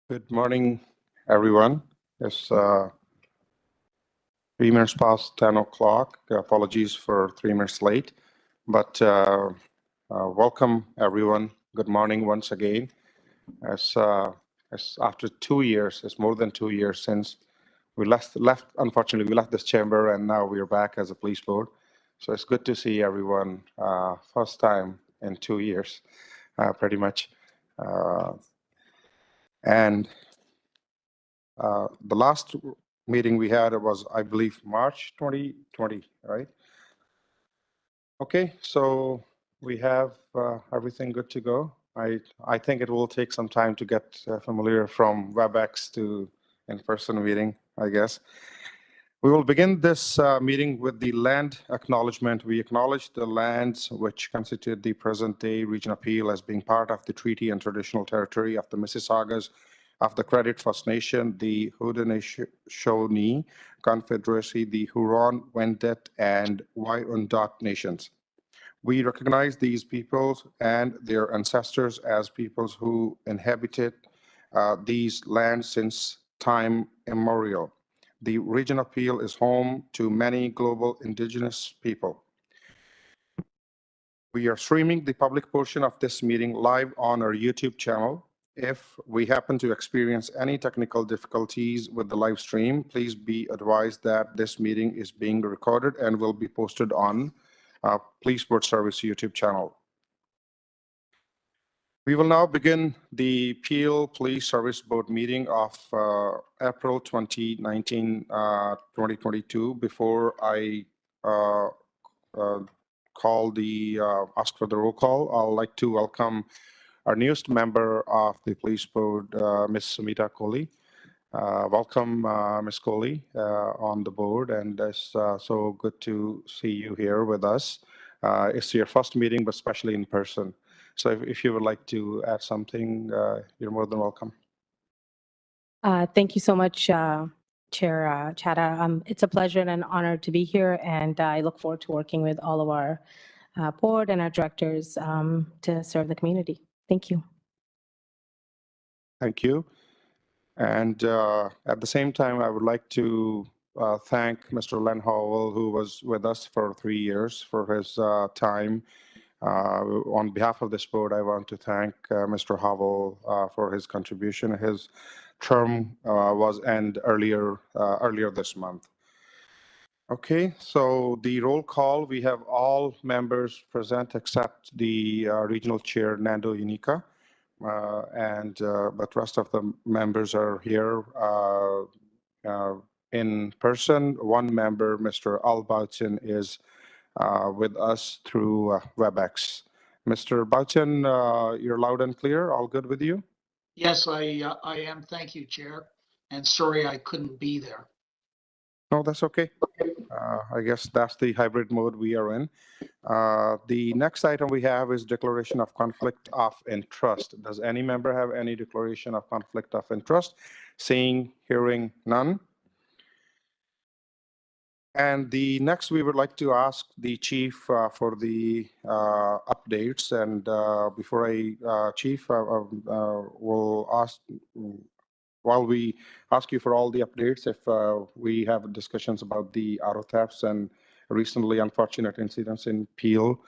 Good morning, everyone. It's 3 minutes past 10 o'clock. Apologies for 3 minutes late, but welcome, everyone. Good morning once again. As after 2 years, it's more than 2 years since we left. Unfortunately, we left this chamber, and now we are back as a police board. So it's good to see everyone. First time in 2 years, pretty much. And the last meeting we had was, I believe, March 2020, right? Okay, so we have everything good to go. I think it will take some time to get familiar from WebEx to in-person meeting, I guess. We will begin this meeting with the land acknowledgement. We acknowledge the lands which constitute the present-day Region Appeal as being part of the treaty and traditional territory of the Mississaugas of the Credit First Nation, the Haudenosaunee Confederacy, the Huron-Wendat, and Wyandot nations. We recognize these peoples and their ancestors as peoples who inhabited these lands since time immemorial. The Region Appeal is home to many global indigenous people. We are streaming the public portion of this meeting live on our YouTube channel. If we happen to experience any technical difficulties with the live stream, please be advised that this meeting is being recorded and will be posted on Police Board Service YouTube channel. We will now begin the Peel Police Service Board meeting of April 2019, 2022. Before I ask for the roll call, I'd like to welcome our newest member of the Police Board, Ms. Sumita Kohli. Welcome, Ms. Kohli, on the board, and it's so good to see you here with us. It's your first meeting, but especially in person. So if you would like to add something, you're more than welcome. Thank you so much, Chair Chadha. It's a pleasure and an honor to be here, and I look forward to working with all of our board and our directors to serve the community. Thank you. Thank you. And at the same time, I would like to thank Mr. Len Howell, who was with us for 3 years, for his time. On behalf of this board, I want to thank Mr. Howell for his contribution. His term was end earlier this month. Okay, so the roll call, we have all members present except the regional chair, Nando Unica. But rest of the members are here in person. One member, Mr. Al Bauchin, is with us through WebEx. Mr. Bauchin, you're loud and clear. All good with you? Yes, I am. Thank you, Chair. And sorry I couldn't be there. No, that's okay. I guess that's the hybrid mode we are in. The next item we have is declaration of conflict of interest. Does any member have any declaration of conflict of interest? Seeing, hearing none. And the next, we would like to ask the chief for the updates. And before Chief, will ask, while we ask you for all the updates, if we have discussions about the auto thefts and recently unfortunate incidents in Peel,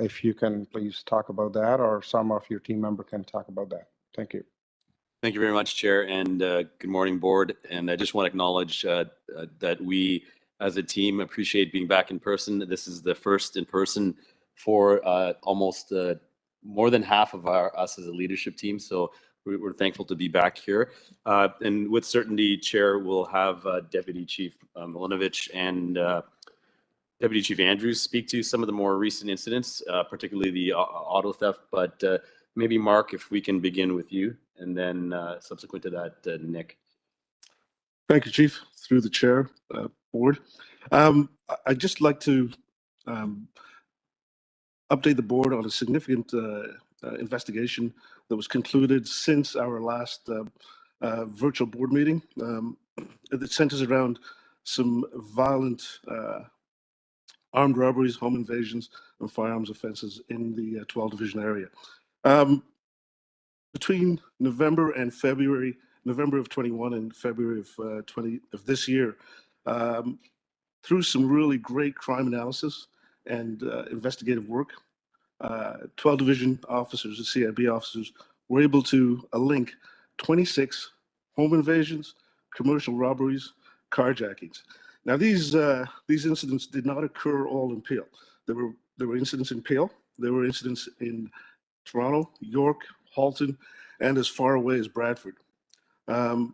if you can please talk about that, or some of your team member can talk about that. Thank you. Thank you very much, Chair, and good morning, Board. And I just want to acknowledge that we, as a team, appreciate being back in person. This is the first in person for almost more than half of us as a leadership team. So we're thankful to be back here. And with certainty, Chair, we'll have Deputy Chief Milinovic and Deputy Chief Andrews speak to some of the more recent incidents, particularly the auto theft. But maybe, Mark, if we can begin with you, and then subsequent to that, Nick. Thank you, Chief. Through the Chair, Board. I'd just like to update the Board on a significant investigation that was concluded since our last virtual board meeting. It centers around some violent armed robberies, home invasions, and firearms offences in the 12 Division area. Between November and February, November of 21 and February of this year, through some really great crime analysis and investigative work, 12 division officers, the CIB officers, were able to link 26 home invasions, commercial robberies, carjackings. Now, these incidents did not occur all in Peel. There were incidents in Peel. There were incidents in Toronto, York, Halton, and as far away as Bradford. And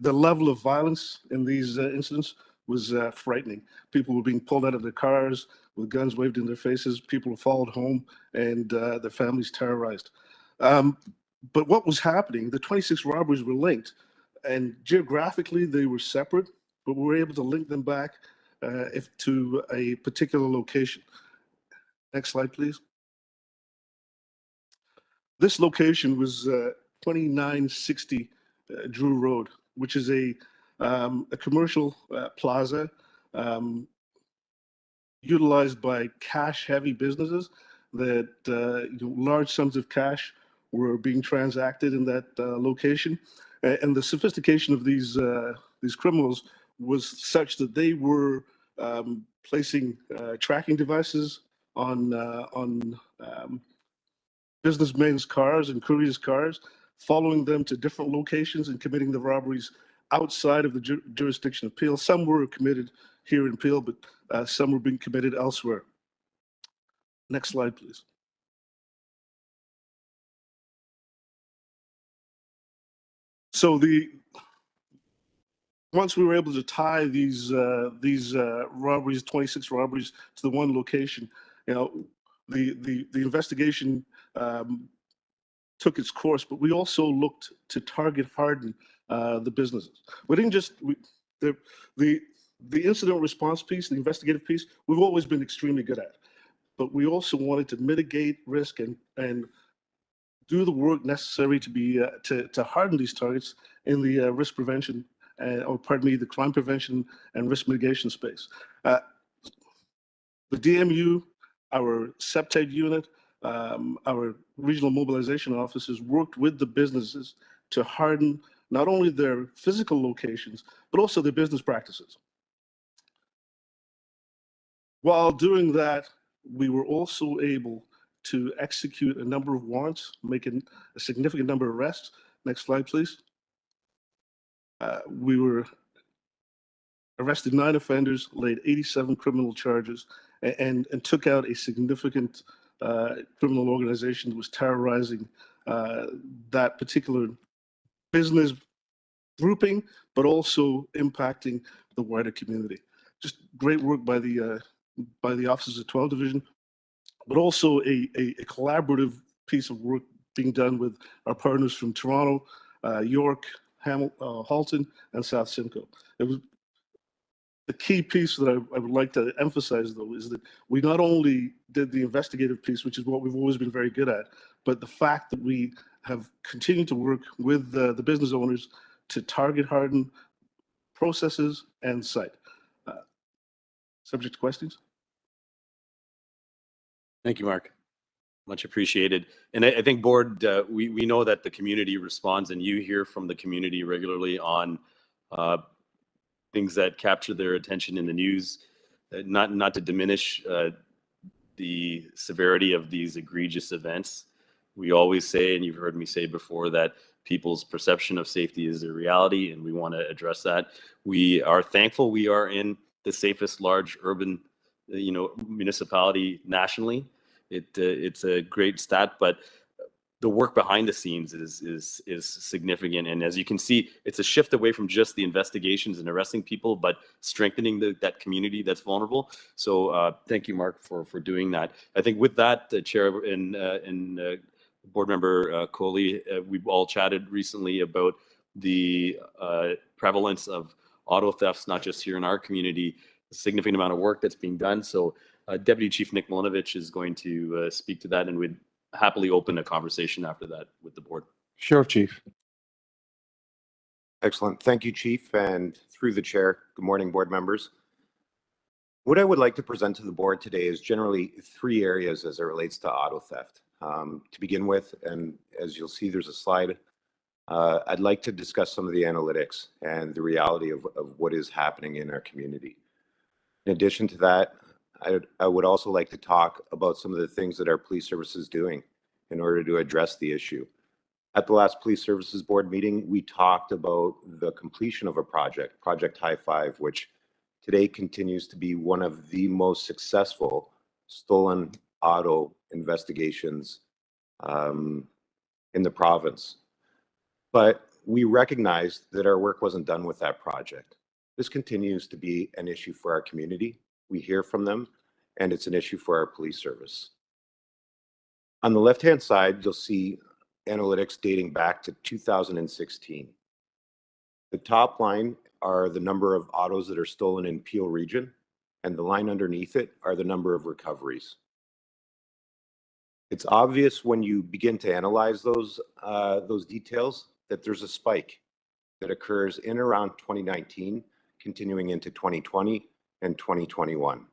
the level of violence in these incidents was frightening. People were being pulled out of their cars with guns waved in their faces. People were followed home, and their families terrorized. But what was happening, the 26 robberies were linked, and geographically they were separate, but we were able to link them back to a particular location. Next slide, please. This location was 2960 Drew Road, which is a commercial plaza utilized by cash-heavy businesses that large sums of cash were being transacted in that location. And the sophistication of these criminals was such that they were placing tracking devices on businessmen's cars and couriers' cars, following them to different locations and committing the robberies outside of the jurisdiction of Peel. Some were committed here in Peel, but some were being committed elsewhere. Next slide, please. So once we were able to tie these robberies, 26 robberies, to the one location, the investigation took its course, but we also looked to target harden the businesses. We didn't just the incident response piece, the investigative piece, we've always been extremely good at, but we also wanted to mitigate risk and do the work necessary to be to harden these targets in the risk prevention the crime prevention and risk mitigation space. The DMU, our SEPTED unit, our regional mobilization officers worked with the businesses to harden not only their physical locations, but also their business practices. While doing that, we were also able to execute a number of warrants, making a significant number of arrests. Next slide, please. We were arrested 9 offenders, laid 87 criminal charges, and took out a significant criminal organization that was terrorizing that particular business grouping, but also impacting the wider community. Just great work by the officers of 12 Division, but also a collaborative piece of work being done with our partners from Toronto, York, Halton, and South Simcoe. It was the key piece that I would like to emphasize, though, is that we not only did the investigative piece, which is what we've always been very good at, but the fact that we have continued to work with the business owners to target harden processes and site. Subject to questions? Thank you, Mark. Much appreciated. And I think, Board, we know that the community responds, and you hear from the community regularly on things that capture their attention in the news. Not to diminish the severity of these egregious events. We always say, and you've heard me say before, that people's perception of safety is a reality, and we want to address that. We are thankful we are in the safest large urban, municipality nationally. It's a great stat, but the work behind the scenes is significant. And as you can see, it's a shift away from just the investigations and arresting people, but strengthening that community that's vulnerable. So thank you, Mark, for doing that. I think with that, Chair and Board Member Coley, we've all chatted recently about the prevalence of auto thefts, not just here in our community, a significant amount of work that's being done. So Deputy Chief Nick Milinovich is going to speak to that, and we'd happily open a conversation after that with the board. Sure, Chief. Excellent. Thank you, Chief, and through the chair. Good morning, board members. What I would like to present to the board today is generally 3 areas as it relates to auto theft. To begin with, and as you'll see, there's a slide. I'd like to discuss some of the analytics and the reality of what is happening in our community. In addition to that, I would also like to talk about some of the things that our police service is doing in order to address the issue. At the last Police Services Board meeting, we talked about the completion of a project, Project High Five, which today continues to be one of the most successful stolen auto investigations in the province. But we recognized that our work wasn't done with that project. This continues to be an issue for our community. We hear from them, and it's an issue for our police service. On the left-hand side, you'll see analytics dating back to 2016. The top line are the number of autos that are stolen in Peel region, and the line underneath it are the number of recoveries. It's obvious when you begin to analyze those details that there's a spike that occurs in around 2019, continuing into 2020 and 2021.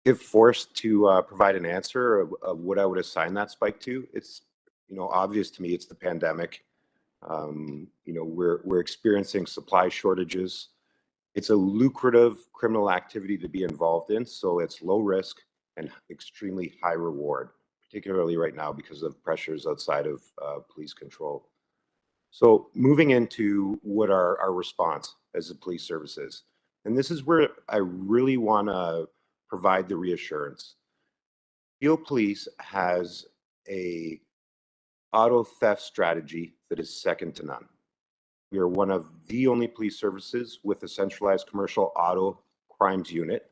If forced to provide an answer of what I would assign that spike to, it's obvious to me it's the pandemic. We're experiencing supply shortages. It's a lucrative criminal activity to be involved in, so it's low risk and extremely high reward, particularly right now because of pressures outside of police control. So moving into what our response as a police service is, and this is where I really want to provide the reassurance. Peel Police has a auto theft strategy that is second to none. We are one of the only police services with a centralized commercial auto crimes unit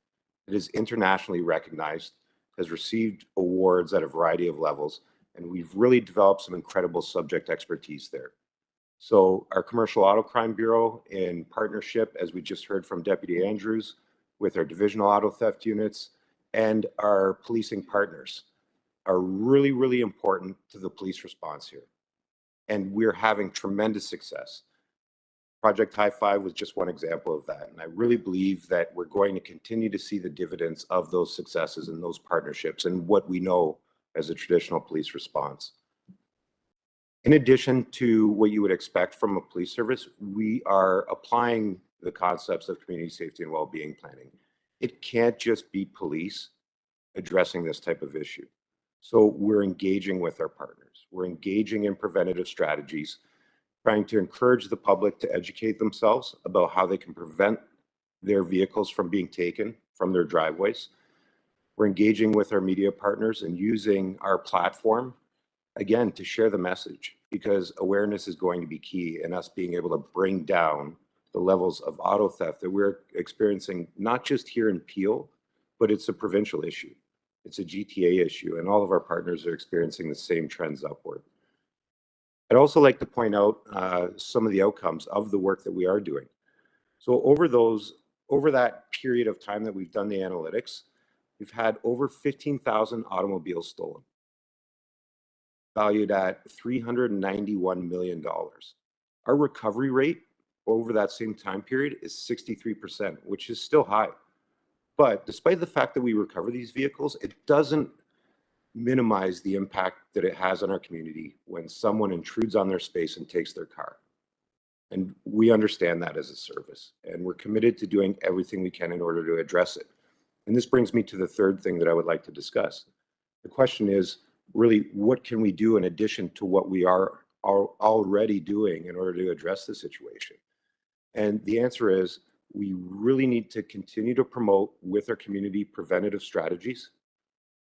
that is internationally recognized, has received awards at a variety of levels, and we've really developed some incredible subject expertise there. So our Commercial Auto Crime Bureau, in partnership, as we just heard from Deputy Andrews, with our divisional auto theft units and our policing partners, are really, really important to the police response here. And we're having tremendous success. Project High Five was just one example of that. And I really believe that we're going to continue to see the dividends of those successes and those partnerships and what we know as a traditional police response. In addition to what you would expect from a police service, we are applying the concepts of community safety and well-being planning. It can't just be police addressing this type of issue. So we're engaging with our partners. We're engaging in preventative strategies, trying to encourage the public to educate themselves about how they can prevent their vehicles from being taken from their driveways. We're engaging with our media partners and using our platform, again, to share the message, because awareness is going to be key in us being able to bring down the levels of auto theft that we're experiencing, not just here in Peel, but it's a provincial issue. It's a GTA issue, and all of our partners are experiencing the same trends upward. I'd also like to point out some of the outcomes of the work that we are doing. So over that period of time that we've done the analytics, we've had over 15,000 automobiles stolen, valued at $391 million. Our recovery rate over that same time period is 63%, which is still high. But despite the fact that we recover these vehicles, it doesn't minimize the impact that it has on our community when someone intrudes on their space and takes their car. And we understand that as a service, and we're committed to doing everything we can in order to address it. And this brings me to the third thing that I would like to discuss. The question is really, what can we do in addition to what we are already doing in order to address the situation? And the answer is, we really need to continue to promote with our community preventative strategies.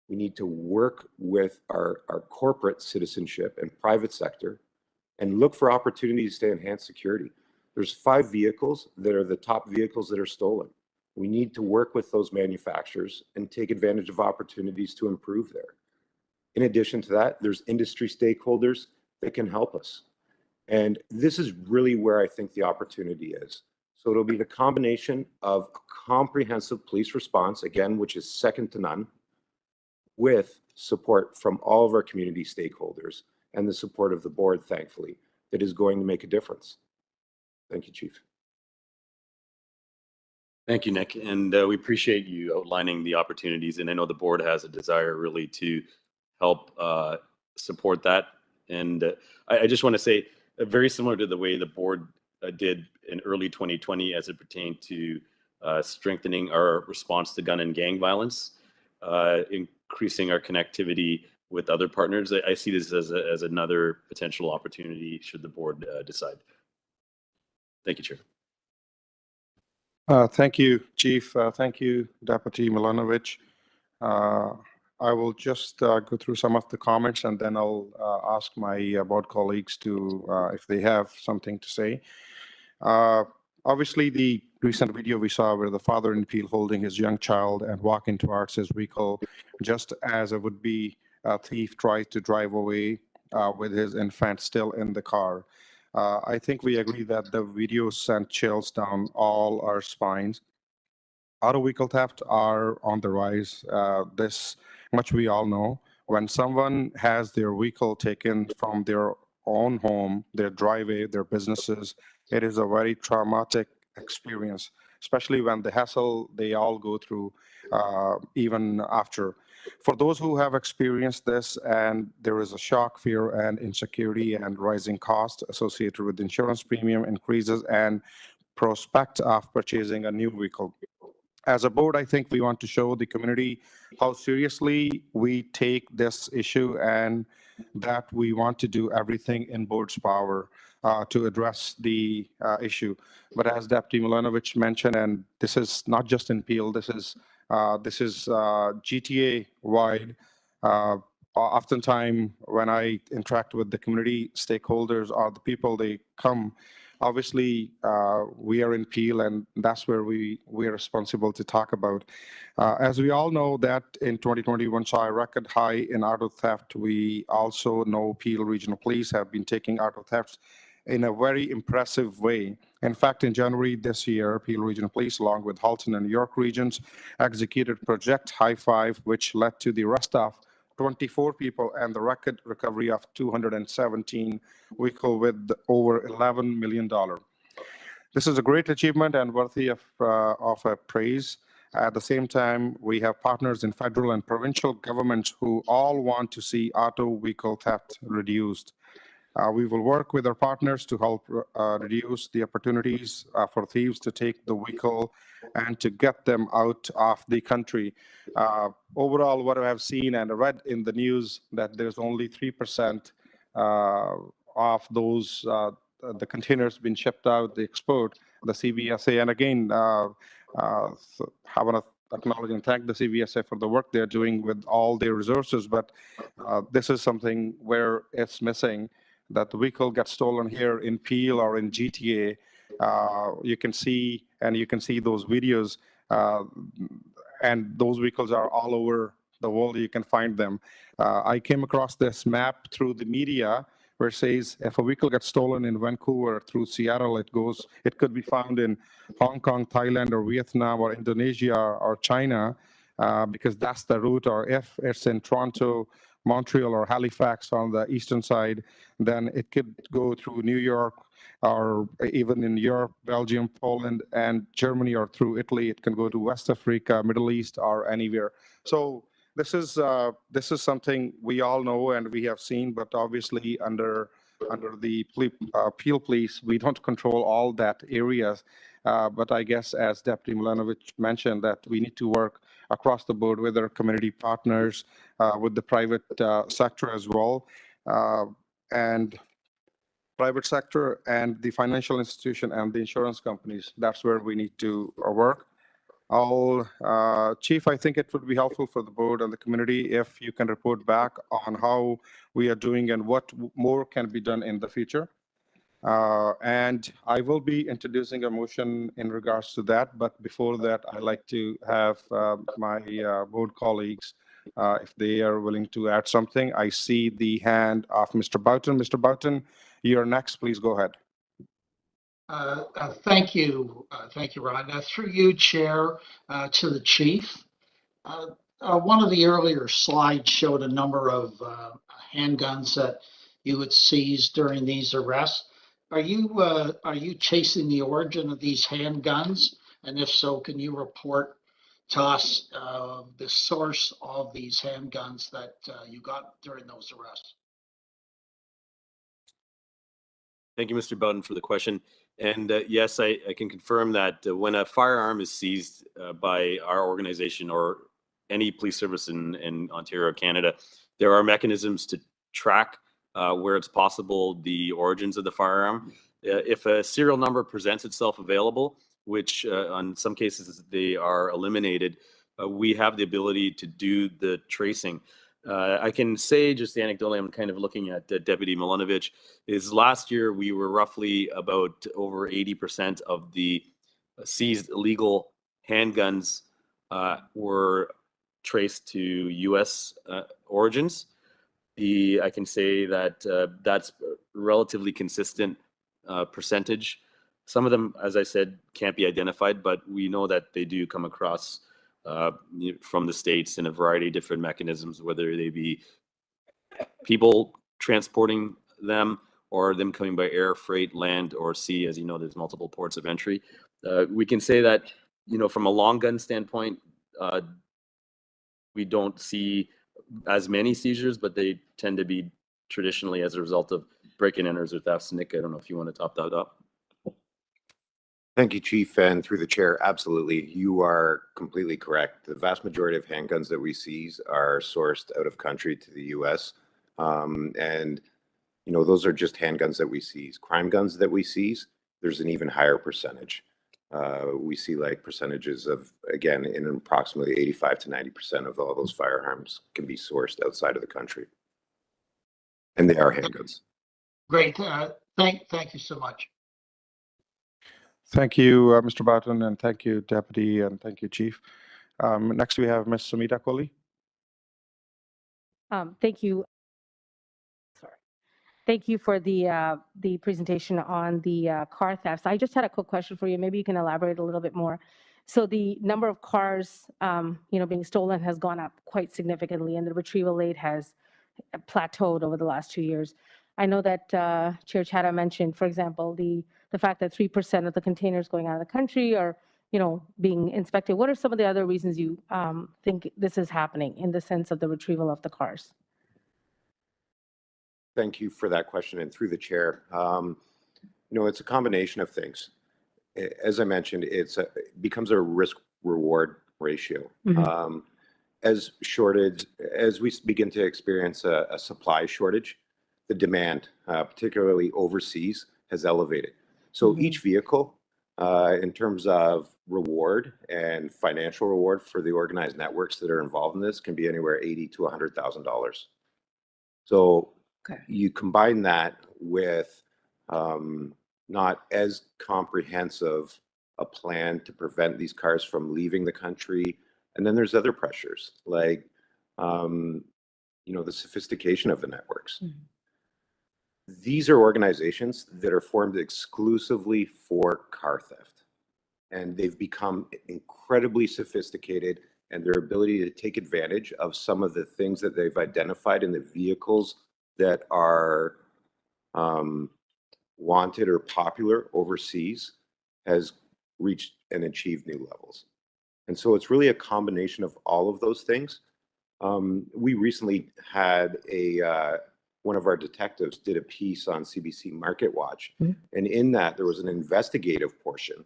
We need to work with our corporate citizenship and private sector and look for opportunities to enhance security. There's 5 vehicles that are the top vehicles that are stolen. We need to work with those manufacturers and take advantage of opportunities to improve there. In addition to that, there's industry stakeholders that can help us. And this is really where I think the opportunity is. So it'll be the combination of a comprehensive police response, again, which is second to none, with support from all of our community stakeholders and the support of the board, thankfully, that is going to make a difference. Thank you, Chief. Thank you, Nick. And we appreciate you outlining the opportunities. And I know the board has a desire really to help support that. And I just want to say, very similar to the way the board did in early 2020 as it pertained to strengthening our response to gun and gang violence, increasing our connectivity with other partners. I see this as another potential opportunity should the board decide. Thank you, Chair. Thank you, Chief. Thank you, Deputy Milanovic. I will just go through some of the comments and then I'll ask my board colleagues to, if they have something to say. Obviously, the recent video we saw where the father in Peel holding his young child and walking towards his vehicle, just as a would-be thief tries to drive away with his infant still in the car. I think we agree that the video sent chills down all our spines. Auto vehicle theft are on the rise. This much we all know. When someone has their vehicle taken from their own home, their driveway, their businesses, it is a very traumatic experience, especially when the hassle they all go through even after. For those who have experienced this, and there is a shock, fear, and insecurity and rising costs associated with insurance premium increases and prospect of purchasing a new vehicle. As a board, I think we want to show the community how seriously we take this issue and that we want to do everything in board's power to address the issue. But as Deputy Milanovic mentioned, and this is not just in Peel, this is GTA wide. Oftentimes, when I interact with the community stakeholders or the people, they come. Obviously, we are in Peel, and that's where we are responsible to talk about. As we all know that in 2021 saw a record high in auto theft, we also know Peel Regional Police have been taking auto thefts in a very impressive way. In fact, in January this year, Peel Regional Police, along with Halton and York regions, executed Project High Five, which led to the arrest of 24 people and the record recovery of 217 vehicles with over $11 million. This is a great achievement and worthy of a praise. At the same time, we have partners in federal and provincial governments who all want to see auto vehicle theft reduced. We will work with our partners to help reduce the opportunities for thieves to take the vehicle and to get them out of the country. Overall, what I have seen and read in the news that there's only 3% of those the containers being shipped out, the export, the CBSA. And again, I want to acknowledge and thank the CBSA for the work they're doing with all their resources. But this is something where it's missing. That the vehicle gets stolen here in Peel or in GTA, you can see those videos, and those vehicles are all over the world. You can find them. I came across this map through the media where it says if a vehicle gets stolen in Vancouver through Seattle, it could be found in Hong Kong, Thailand, or Vietnam, or Indonesia, or China, because that's the route. Or if it's in Toronto, Montreal, or Halifax on the eastern side, then it could go through New York, or even in Europe, Belgium, Poland, and Germany, or through Italy. It can go to West Africa, Middle East, or anywhere. So this is something we all know and we have seen, but obviously under the Peel Police, we don't control all that areas. But I guess, as Deputy Milanovic mentioned, that we need to work across the board with our community partners, with the private sector as well, and private sector and the financial institution and the insurance companies. That's where we need to work. Chief, I think it would be helpful for the board and the community if you can report back on how we are doing and what more can be done in the future. And I will be introducing a motion in regards to that. But before that, I'd like to have my board colleagues, if they are willing to add something. I see the hand of Mr. Boughton. Mr. Boughton, you're next. Please go ahead. Thank you, Ron. Through you, Chair, to the Chief. One of the earlier slides showed a number of handguns that you had seized during these arrests. Are you chasing the origin of these handguns? And if so, can you report to us the source of these handguns that you got during those arrests? Thank you, Mr. Bowden, for the question. And yes, I can confirm that when a firearm is seized by our organization or any police service in Ontario, Canada, there are mechanisms to track where it's possible the origins of the firearm. If a serial number presents itself available, which on some cases they are eliminated, we have the ability to do the tracing. I can say just anecdotally, I'm kind of looking at Deputy Milanovic, is last year we were roughly about over 80% of the seized illegal handguns were traced to U.S. Origins. I can say that that's relatively consistent percentage. Some of them, as I said, can't be identified, but we know that they do come across from the States in a variety of different mechanisms, whether they be people transporting them or them coming by air, freight, land, or sea. As you know, there's multiple ports of entry. We can say that, from a long gun standpoint, we don't see as many seizures, but they tend to be traditionally as a result of break-in-enters or thefts. Nick, I don't know if you want to top that up. Thank you, Chief, and through the chair, absolutely. You are completely correct. The vast majority of handguns that we seize are sourced out of country to the U.S. And, those are just handguns that we seize. Crime guns that we seize, there's an even higher percentage. We see percentages of, again, in approximately 85 to 90% of all those firearms can be sourced outside of the country. And they are handguns. Great. Thank you so much. Thank you, Mr. Barton, and thank you, Deputy, and thank you, Chief. Next, we have Ms. Sumita Kohli. Thank you. Sorry. Thank you for the presentation on the car thefts. I just had a quick question for you. Maybe you can elaborate a little bit more. So the number of cars, being stolen has gone up quite significantly, and the retrieval rate has plateaued over the last 2 years. I know that Chair Chadha mentioned, for example, the fact that 3% of the containers going out of the country are, being inspected. What are some of the other reasons you think this is happening in the sense of the retrieval of the cars? Thank you for that question, and through the chair. It's a combination of things. As I mentioned, it becomes a risk-reward ratio. Mm-hmm. As we begin to experience a supply shortage, the demand, particularly overseas, has elevated. So Mm-hmm. each vehicle, in terms of reward and financial reward for the organized networks that are involved in this, can be anywhere $80,000 to $100,000. So Okay. you combine that with not as comprehensive a plan to prevent these cars from leaving the country. And then there's other pressures like, the sophistication of the networks. Mm-hmm. These are organizations that are formed exclusively for car theft. And they've become incredibly sophisticated, and their ability to take advantage of some of the things that they've identified in the vehicles that are wanted or popular overseas has reached and achieved new levels. And so it's really a combination of all of those things. We recently had one of our detectives did a piece on CBC Market Watch. Mm-hmm. And in that, there was an investigative portion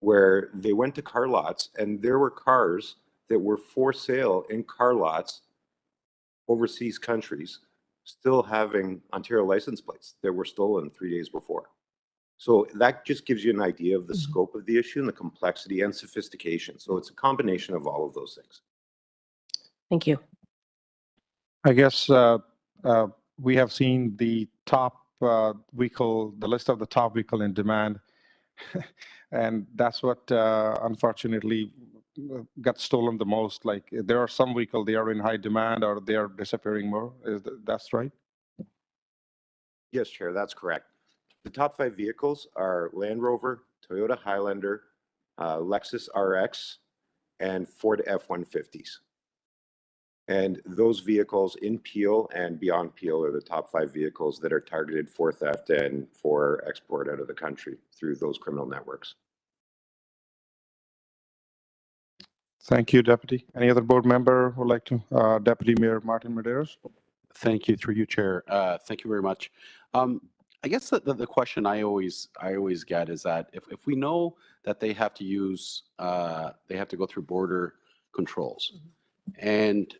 where they went to car lots, and there were cars that were for sale in car lots overseas countries still having Ontario license plates that were stolen 3 days before. So that just gives you an idea of the Mm-hmm. scope of the issue and the complexity and sophistication. So it's a combination of all of those things. Thank you. I guess we have seen the top vehicle, the list of the top vehicle in demand, and that's what unfortunately got stolen the most. Like there are some vehicles, they are in high demand or they are disappearing more. That's right? Yes, Chair, that's correct. The top 5 vehicles are Land Rover, Toyota Highlander, Lexus RX, and Ford F-150s. And those vehicles in Peel and beyond Peel are the top 5 vehicles that are targeted for theft and for export out of the country through those criminal networks. Thank you, Deputy. Any other board member who would like to? Deputy Mayor Martin Medeiros. Thank you, through you, Chair. Thank you very much. I guess the question I always get is that if we know that they have to use, they have to go through border controls, and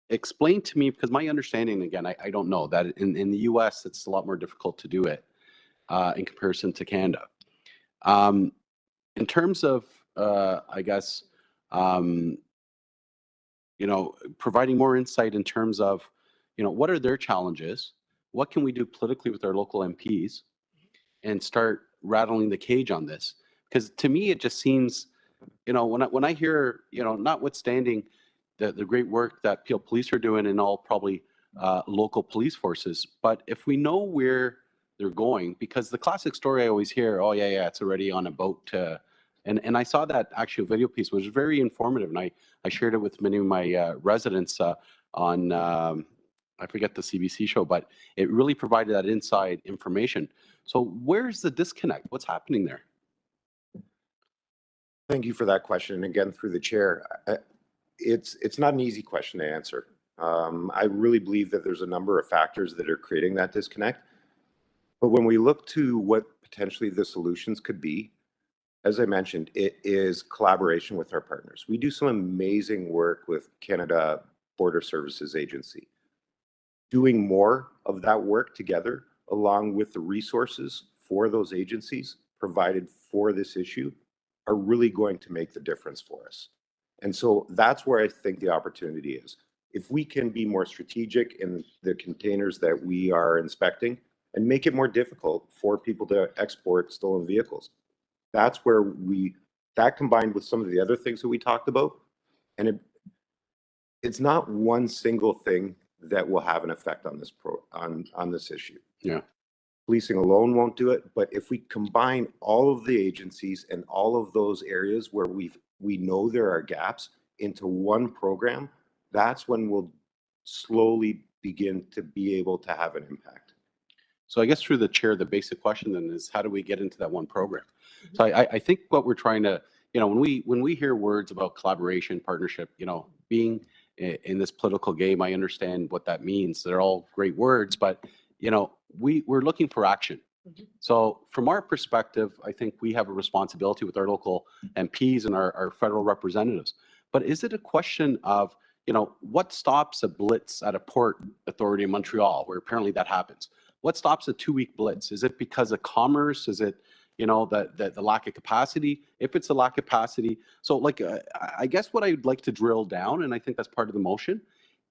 explain to me, because my understanding, again, I don't know, that in the US, it's a lot more difficult to do it in comparison to Canada. In terms of, I guess, providing more insight in terms of, what are their challenges? What can we do politically with our local MPs and start rattling the cage on this? Because to me, it just seems, when I hear, notwithstanding the great work that Peel Police are doing and all probably local police forces, but if we know where they're going, because the classic story I always hear, oh yeah, it's already on a boat to, and I saw that actual video piece, which was very informative, and I shared it with many of my residents on, I forget the CBC show, but it really provided that inside information. So where's the disconnect? What's happening there? Thank you for that question. And again, through the chair, it's not an easy question to answer. I really believe that there's a number of factors that are creating that disconnect. But when we look to what potentially the solutions could be, as I mentioned, it is collaboration with our partners. We do some amazing work with Canada Border Services Agency. Doing more of that work together, along with the resources for those agencies provided for this issue, are really going to make the difference for us. And so that's where I think the opportunity is. If we can be more strategic in the containers that we are inspecting and make it more difficult for people to export stolen vehicles, that's where that combined with some of the other things that we talked about, and it's not one single thing that will have an effect on this on this issue. Yeah. Policing alone won't do it, but if we combine all of the agencies and all of those areas where we know there are gaps into one program, that's when we'll slowly begin to be able to have an impact. So I guess through the chair, the basic question then is, how do we get into that one program? So I think what we're trying to, when we hear words about collaboration, partnership, being in this political game, I understand what that means. They're all great words, but we're looking for action. So from our perspective, I think we have a responsibility with our local MPs and our federal representatives. But is it a question of, what stops a blitz at a port authority in Montreal, where apparently that happens? What stops a 2-week blitz? Is it because of commerce? Is it, the lack of capacity? If it's a lack of capacity. So I guess what I'd like to drill down, and I think that's part of the motion,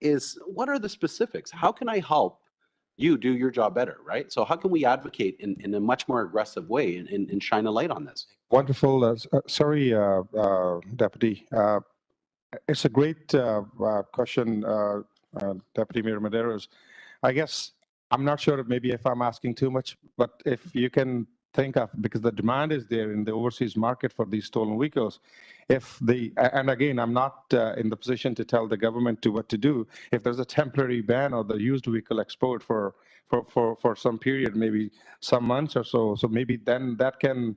is what are the specifics? How can I help you do your job better, right? So how can we advocate in a much more aggressive way and shine a light on this? Wonderful. Sorry, Deputy. It's a great question, Deputy Mayor Medeiros. I guess I'm not sure maybe if I'm asking too much, but if you can think of, because the demand is there in the overseas market for these stolen vehicles. And again, I'm not in the position to tell the government what to do. If there's a temporary ban on the used vehicle export for some period, maybe some months or so, so maybe then that can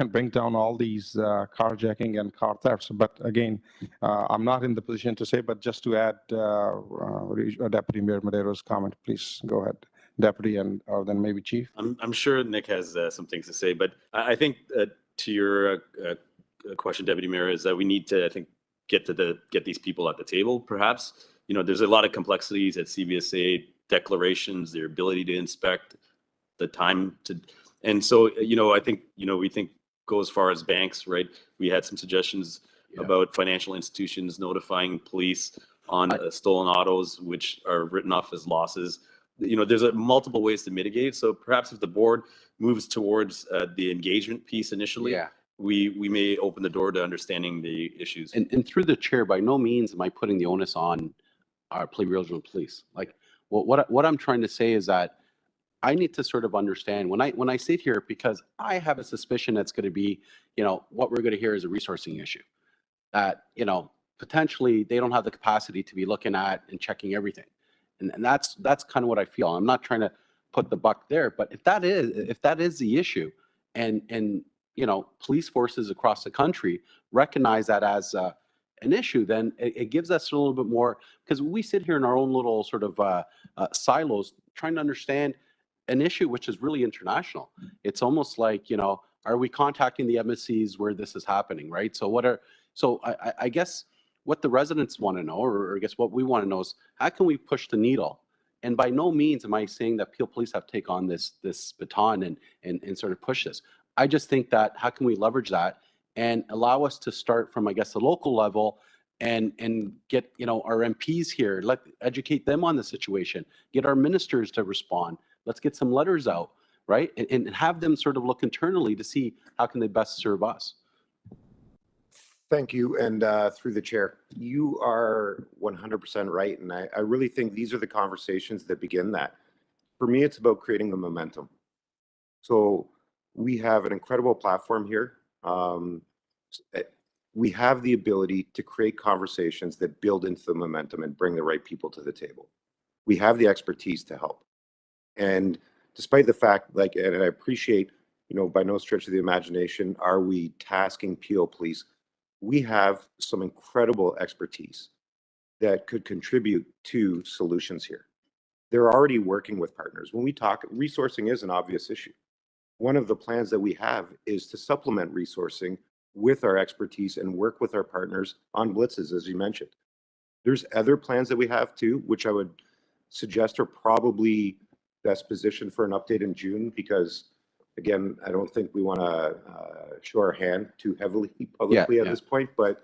bring down all these carjacking and car thefts. But again, I'm not in the position to say, but just to add Deputy Mayor Medeiros' comment, please go ahead, Deputy, and or then maybe Chief. I'm sure Nick has some things to say, but I think to your question, Deputy Mayor, is that we need to, I think, get these people at the table, perhaps. There's a lot of complexities at CBSA, declarations, their ability to inspect, the time to, and so, I think, we think go as far as banks, right? We had some suggestions about financial institutions notifying police on stolen autos, which are written off as losses. There's multiple ways to mitigate. So perhaps if the board moves towards the engagement piece initially, we may open the door to understanding the issues. And through the chair, by no means am I putting the onus on our regional police. Like, what I'm trying to say is that I need to sort of understand when I sit here, because I have a suspicion that's going to be, what we're going to hear is a resourcing issue. That, potentially they don't have the capacity to be looking at and checking everything. And that's kind of what I feel. I'm not trying to put the buck there, but if that is the issue, and police forces across the country recognize that as an issue, then it gives us a little bit more, because we sit here in our own little sort of silos trying to understand an issue which is really international. It's almost like, are we contacting the embassies where this is happening, right? So I guess what the residents want to know, or I guess what we want to know, is how can we push the needle? And by no means am I saying that Peel Police have to take on this baton and sort of push this. I just think that how can we leverage that and allow us to start from, I guess, the local level and get, our MPs here, educate them on the situation, get our ministers to respond. Let's get some letters out, right? And have them sort of look internally to see how can they best serve us. Thank you. And through the chair, you are 100% right. And I really think these are the conversations that begin that. For me, it's about creating the momentum. So we have an incredible platform here. We have the ability to create conversations that build into the momentum and bring the right people to the table. We have the expertise to help. And despite the fact, and I appreciate, by no stretch of the imagination, are we tasking Peel Police? We have some incredible expertise that could contribute to solutions here. They're already working with partners. When we talk, resourcing is an obvious issue. One of the plans that we have is to supplement resourcing with our expertise and work with our partners on blitzes, as you mentioned. There's other plans that we have too, which I would suggest are probably best positioned for an update in June, because again, I don't think we want to show our hand too heavily publicly at this point, but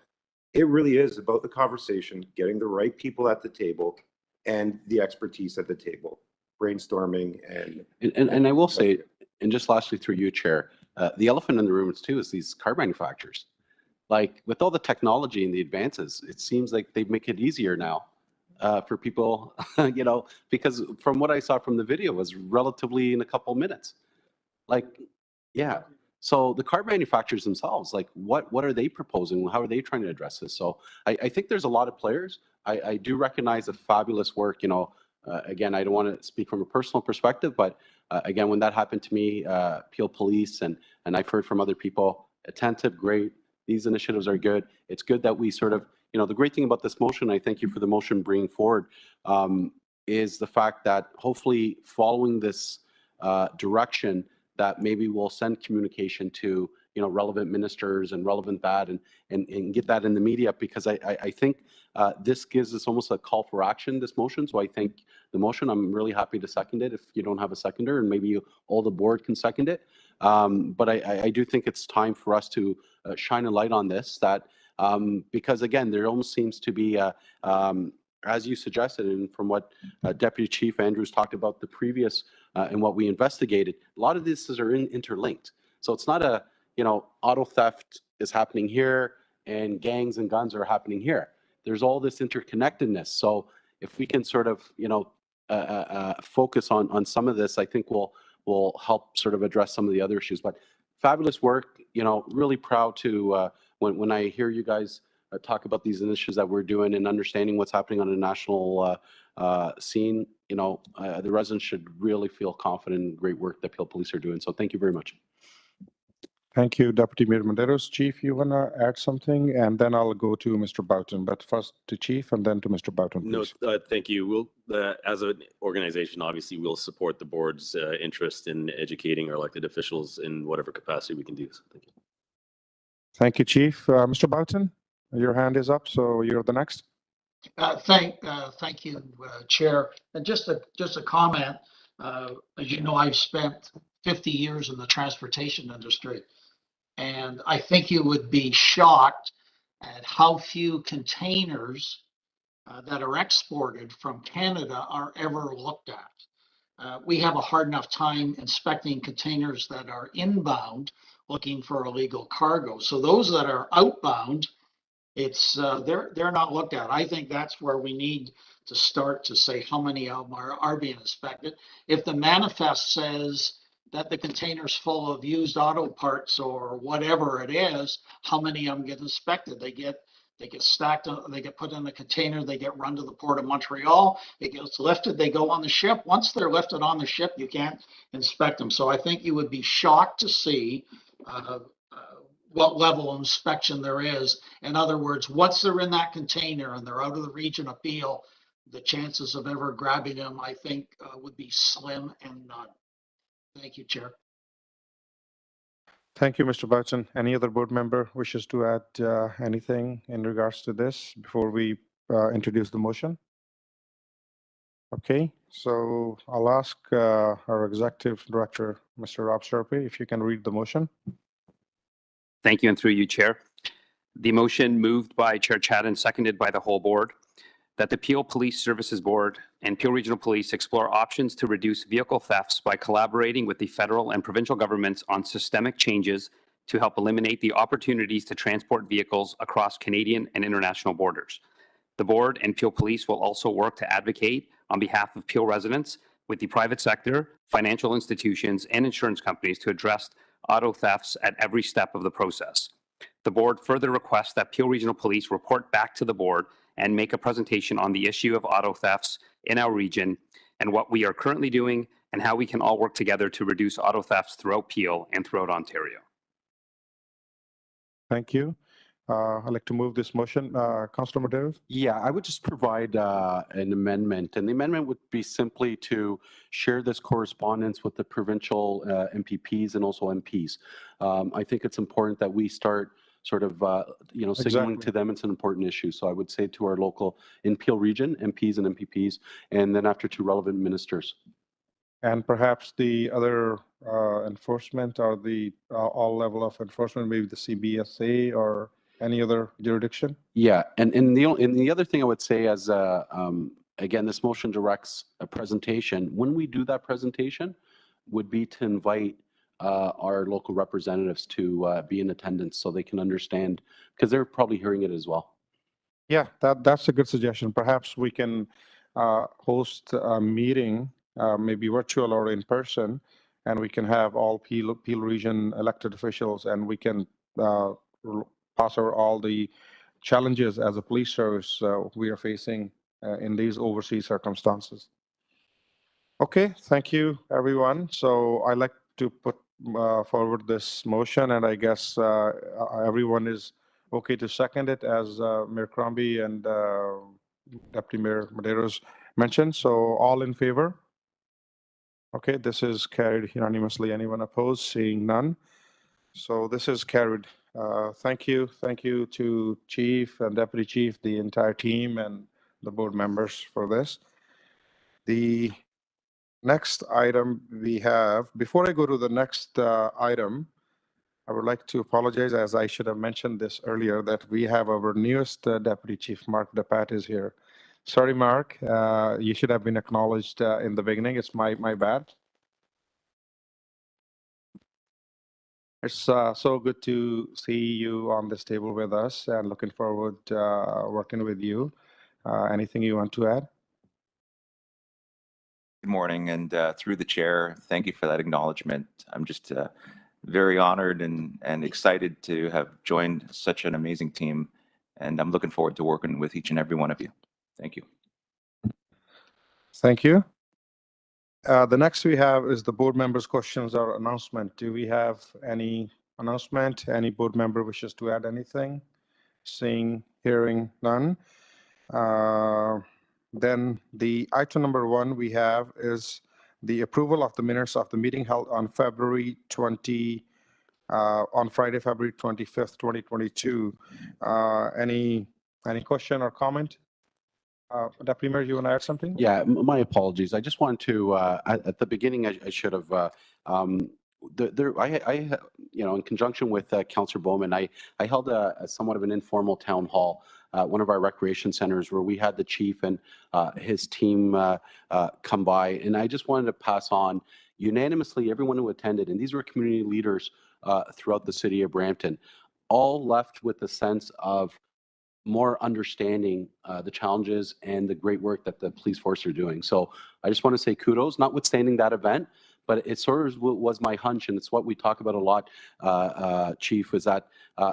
it really is about the conversation, getting the right people at the table and the expertise at the table, brainstorming and I will say, and just lastly through you, Chair, the elephant in the room too is these car manufacturers. Like with all the technology and the advances, it seems like they make it easier now for people, because from what I saw from the video was relatively in a couple minutes. So the car manufacturers themselves, what are they proposing? How are they trying to address this? So I think there's a lot of players. I do recognize the fabulous work, again, I don't want to speak from a personal perspective, but again, when that happened to me, Peel Police, and I've heard from other people, attentive, great. These initiatives are good. It's good that we sort of, the great thing about this motion, I thank you for the motion bringing forward, is the fact that hopefully following this direction, that maybe we'll send communication to, relevant ministers and relevant that and get that in the media, because I think this gives us almost a call for action, this motion. So I think the motion, I'm really happy to second it if you don't have a seconder, and maybe all the board can second it. But I do think it's time for us to shine a light on this, that because again, there almost seems to be, as you suggested, and from what Deputy Chief Andrews talked about the previous and what we investigated, a lot of this are interlinked. So it's not a, auto theft is happening here and gangs and guns are happening here. There's all this interconnectedness. So if we can sort of, focus on some of this, I think will help sort of address some of the other issues. But fabulous work, really proud to, when I hear you guys talk about these initiatives that we're doing and understanding what's happening on a national scene, the residents should really feel confident in the great work that Peel Police are doing. So thank you very much. Thank you, Deputy Mayor Medeiros. Chief, you want to add something? And then I'll go to Mr. Boughton, but first to Chief and then to Mr. Boughton, please. No, thank you. We'll, as an organization, obviously, we'll support the board's interest in educating our elected officials in whatever capacity we can do. So thank you. Thank you, Chief. Mr. Boughton, your hand is up, so you're the next. Thank you, Chair. And just a comment. As you know, I've spent 50 years in the transportation industry, and I think you would be shocked at how few containers that are exported from Canada are ever looked at. We have a hard enough time inspecting containers that are inbound looking for illegal cargo. So those that are outbound, it's they're not looked at. I think that's where we need to start to say how many of them are being inspected. If the manifest says that the container's full of used auto parts or whatever it is, how many of them get inspected? They get stacked, they get put in the container, they get run to the port of Montreal, it gets lifted, they go on the ship. Once they're lifted on the ship, you can't inspect them. So I think you would be shocked to see what level of inspection there is. In other words, once they're in that container and they're out of the region of Peel, the chances of ever grabbing them, I think, would be slim and none. Thank you, Chair. Thank you, Mr. Boughton. Any other board member wishes to add anything in regards to this before we introduce the motion? Okay, so I'll ask our Executive Director, Mr. Rob Sharpe, if you can read the motion. Thank you, and through you, Chair. The motion moved by Chair Chad and seconded by the whole board, that the Peel Police Services Board and Peel Regional Police explore options to reduce vehicle thefts by collaborating with the federal and provincial governments on systemic changes to help eliminate the opportunities to transport vehicles across Canadian and international borders. The board and Peel Police will also work to advocate on behalf of Peel residents with the private sector, financial institutions, and insurance companies to address auto thefts at every step of the process. The board further requests that Peel Regional Police report back to the board and make a presentation on the issue of auto thefts in our region and what we are currently doing and how we can all work together to reduce auto thefts throughout Peel and throughout Ontario. Thank you. I'd like to move this motion. Councillor Medeiros? Yeah, I would just provide an amendment, and the amendment would be simply to share this correspondence with the provincial MPPs and also MPs. I think it's important that we start sort of, signaling Exactly. to them it's an important issue. So I would say to our local in Peel region, MPs and MPPs, and then after to relevant ministers. And perhaps the other enforcement or the all level of enforcement, maybe the CBSA or any other jurisdiction? Yeah, and the other thing I would say as again, this motion directs a presentation. When we do that presentation, would be to invite our local representatives to be in attendance so they can understand, because they're probably hearing it as well. Yeah, that's a good suggestion. Perhaps we can host a meeting, maybe virtual or in person, and we can have all Peel region elected officials, and we can pass over all the challenges as a police service we are facing in these overseas circumstances. Okay, thank you, everyone. So I'd like to put forward this motion, and I guess everyone is okay to second it, as Mayor Crombie and Deputy Mayor Medeiros mentioned. So all in favor? Okay, this is carried unanimously. Anyone opposed? Seeing none. So this is carried. Thank you. Thank you to Chief and Deputy Chief, the entire team, and the board members for this. The next item we have, before I go to the next item, I would like to apologize, as I should have mentioned this earlier, that we have our newest Deputy Chief, Mark Dapat, is here. Sorry, Mark, you should have been acknowledged in the beginning. It's my bad. It's so good to see you on this table with us, and looking forward to working with you. Anything you want to add? Good morning, and through the chair, thank you for that acknowledgement. I'm just very honored and excited to have joined such an amazing team, and I'm looking forward to working with each and every one of you. Thank you. Thank you. The next we have is the board members' questions or announcement. Do we have any announcement? Any board member wishes to add anything? Seeing, hearing none. Then the item number 1 we have is the approval of the minutes of the meeting held on February 20, on Friday, February 25th, 2022. Any question or comment? Deputy Mayor, you want to add something? Yeah, my apologies. I just want to, at the beginning, I should have, in conjunction with Councillor Bowman, I held a somewhat of an informal town hall at one of our recreation centers where we had the chief and his team come by. And I just wanted to pass on unanimously everyone who attended, and these were community leaders throughout the city of Brampton, all left with a sense of more understanding the challenges and the great work that the police force are doing. So I just want to say kudos, notwithstanding that event, but it sort of was my hunch, and it's what we talk about a lot, Chief, is that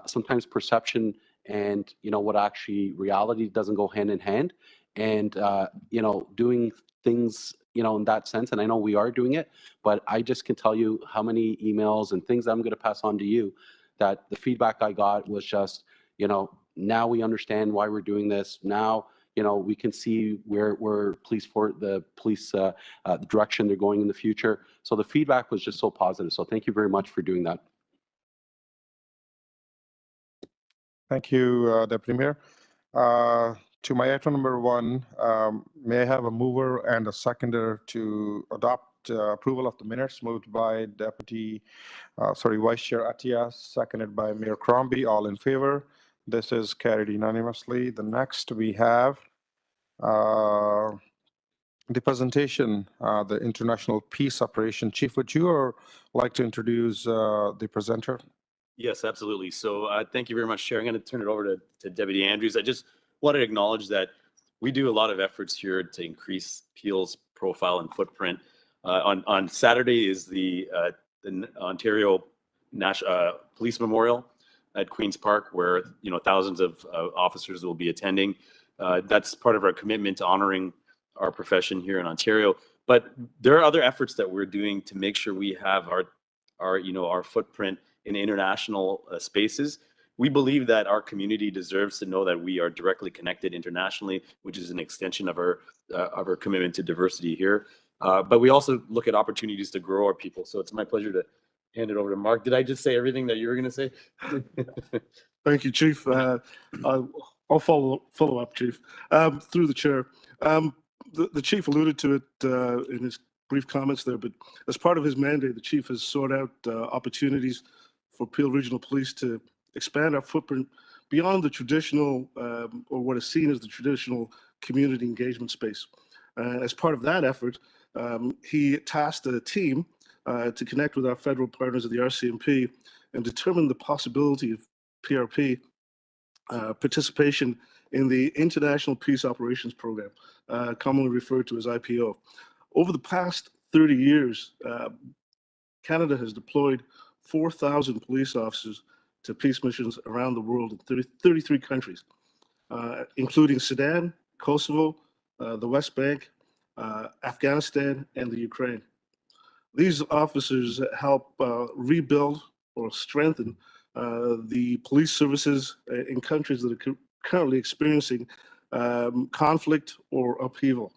sometimes perception and, what actually reality doesn't go hand in hand. And, doing things, in that sense, and I know we are doing it, but I just can tell you how many emails and things I'm going to pass on to you that the feedback I got was just, now we understand why we're doing this. Now, we can see where the direction they're going in the future. So the feedback was just so positive. So thank you very much for doing that. Thank you, Deputy Mayor. To my item number 1, may I have a mover and a seconder to adopt approval of the minutes, moved by Vice Chair Atias, seconded by Mayor Crombie. All in favor? This is carried unanimously. The next we have the presentation, the International Peace Operation. Chief, would you like to introduce the presenter? Yes, absolutely. So thank you very much, Chair. I'm going to turn it over to Deputy Andrews. I just wanted to acknowledge that we do a lot of efforts here to increase Peel's profile and footprint. On Saturday is the Ontario National Police Memorial at Queen's Park, where thousands of officers will be attending. That's part of our commitment to honoring our profession here in Ontario. But there are other efforts that we're doing to make sure we have our footprint in international spaces. We believe that our community deserves to know that we are directly connected internationally, which is an extension of our commitment to diversity here. But we also look at opportunities to grow our people. So it's my pleasure to hand it over to Mark. Did I just say everything that you were going to say? Thank you, Chief. I'll follow up, Chief, through the chair. The Chief alluded to it in his brief comments there, but as part of his mandate, the Chief has sought out opportunities for Peel Regional Police to expand our footprint beyond the traditional, or what is seen as the traditional community engagement space. As part of that effort, he tasked a team to connect with our federal partners at the RCMP and determine the possibility of PRP participation in the International Peace Operations Program, commonly referred to as IPO. Over the past 30 years, Canada has deployed 4,000 police officers to peace missions around the world in 33 countries, including Sudan, Kosovo, the West Bank, Afghanistan, and the Ukraine. These officers help rebuild or strengthen the police services in countries that are currently experiencing conflict or upheaval.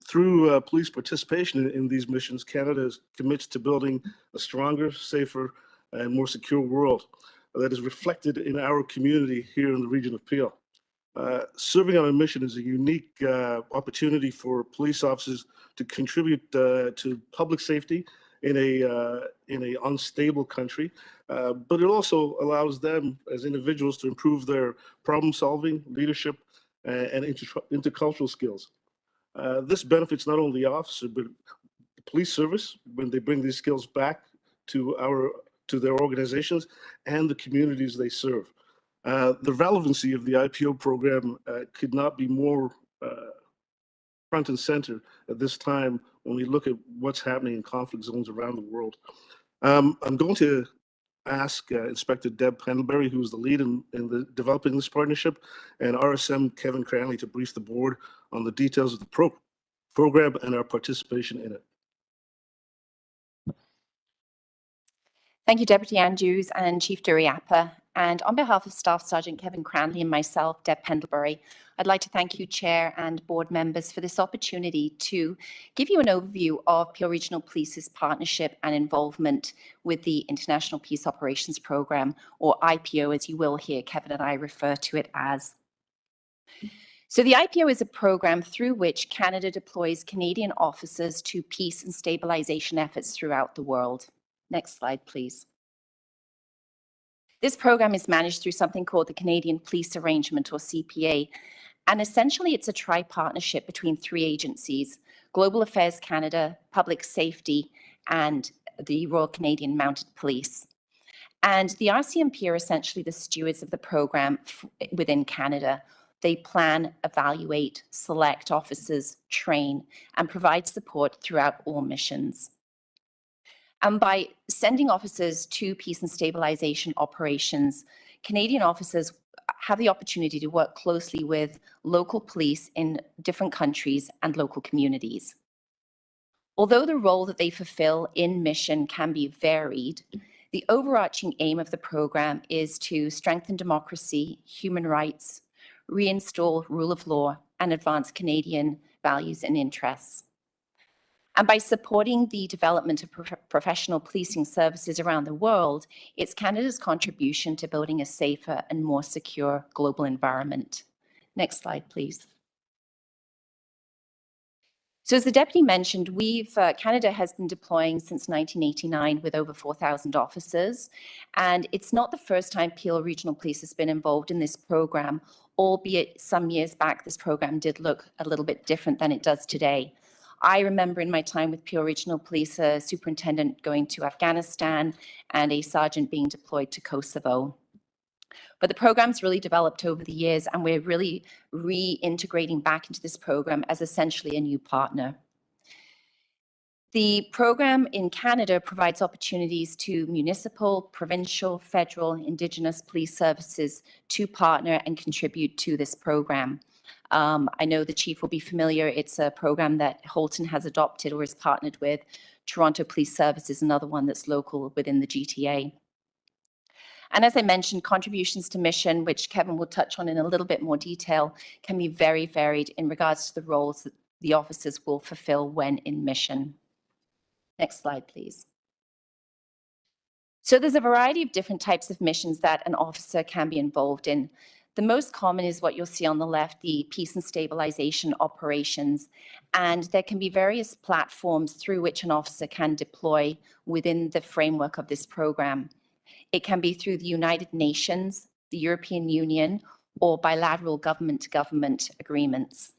Through police participation in these missions, Canada commits to building a stronger, safer, and more secure world that is reflected in our community here in the region of Peel. Serving on a mission is a unique opportunity for police officers to contribute to public safety in a unstable country, but it also allows them as individuals to improve their problem solving, leadership, and intercultural skills. This benefits not only the officer, but the police service when they bring these skills back to their organizations and the communities they serve. The relevancy of the IPO program could not be more front and center at this time when we look at what's happening in conflict zones around the world. I'm going to ask Inspector Deb Pendlebury, who is the lead in developing this partnership, and RSM Kevin Cranley to brief the board on the details of the program and our participation in it. Thank you, Deputy Andrews and Chief Duriapa. And on behalf of Staff Sergeant Kevin Cranley and myself, Deb Pendlebury, I'd like to thank you, Chair and board members, for this opportunity to give you an overview of Peel Regional Police's partnership and involvement with the International Peace Operations Program, or IPO, as you will hear Kevin and I refer to it as. So the IPO is a program through which Canada deploys Canadian officers to peace and stabilization efforts throughout the world. Next slide, please. This program is managed through something called the Canadian Police Arrangement, or CPA, and essentially it's a tri-partnership between 3 agencies: Global Affairs Canada, Public Safety, and the Royal Canadian Mounted Police. And the RCMP are essentially the stewards of the program within Canada. They plan, evaluate, select officers, train, and provide support throughout all missions. And by sending officers to peace and stabilization operations, Canadian officers have the opportunity to work closely with local police in different countries and local communities. Although the role that they fulfill in mission can be varied, The overarching aim of the program is to strengthen democracy, human rights, reinstall rule of law, and advance Canadian values and interests. And by supporting the development of professional policing services around the world, it's Canada's contribution to building a safer and more secure global environment. Next slide, please. So as the Deputy mentioned, Canada has been deploying since 1989 with over 4,000 officers. And it's not the first time Peel Regional Police has been involved in this program, albeit some years back, this program did look a little bit different than it does today. I remember in my time with Peel Regional Police, a superintendent going to Afghanistan and a sergeant being deployed to Kosovo. But the program's really developed over the years, and we're really reintegrating back into this program as essentially a new partner. The program in Canada provides opportunities to municipal, provincial, federal, Indigenous police services to partner and contribute to this program. I know the Chief will be familiar. It's a program that Halton has adopted or is partnered with. Toronto Police Service is another one that's local within the GTA. And as I mentioned, contributions to mission, which Kevin will touch on in a little bit more detail, can be very varied in regards to the roles that the officers will fulfill when in mission. Next slide, please. So there's a variety of different types of missions that an officer can be involved in. The most common is what you'll see on the left, the peace and stabilization operations. And there can be various platforms through which an officer can deploy within the framework of this program. It can be through the United Nations, the European Union, or bilateral government-to-government agreements.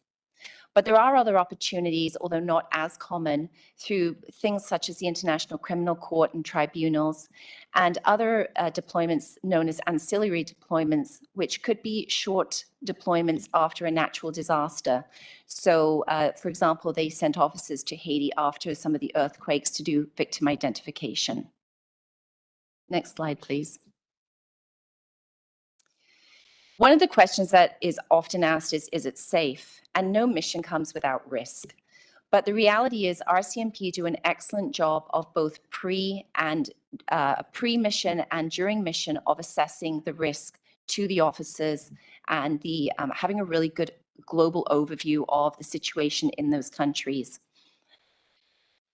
But there are other opportunities, although not as common, through things such as the International Criminal Court and tribunals, and other deployments known as ancillary deployments, which could be short deployments after a natural disaster. So, for example, they sent officers to Haiti after some of the earthquakes to do victim identification. Next slide, please. One of the questions that is often asked is it safe? And no mission comes without risk. But the reality is RCMP do an excellent job of both pre-mission and during mission of assessing the risk to the officers and having a really good global overview of the situation in those countries.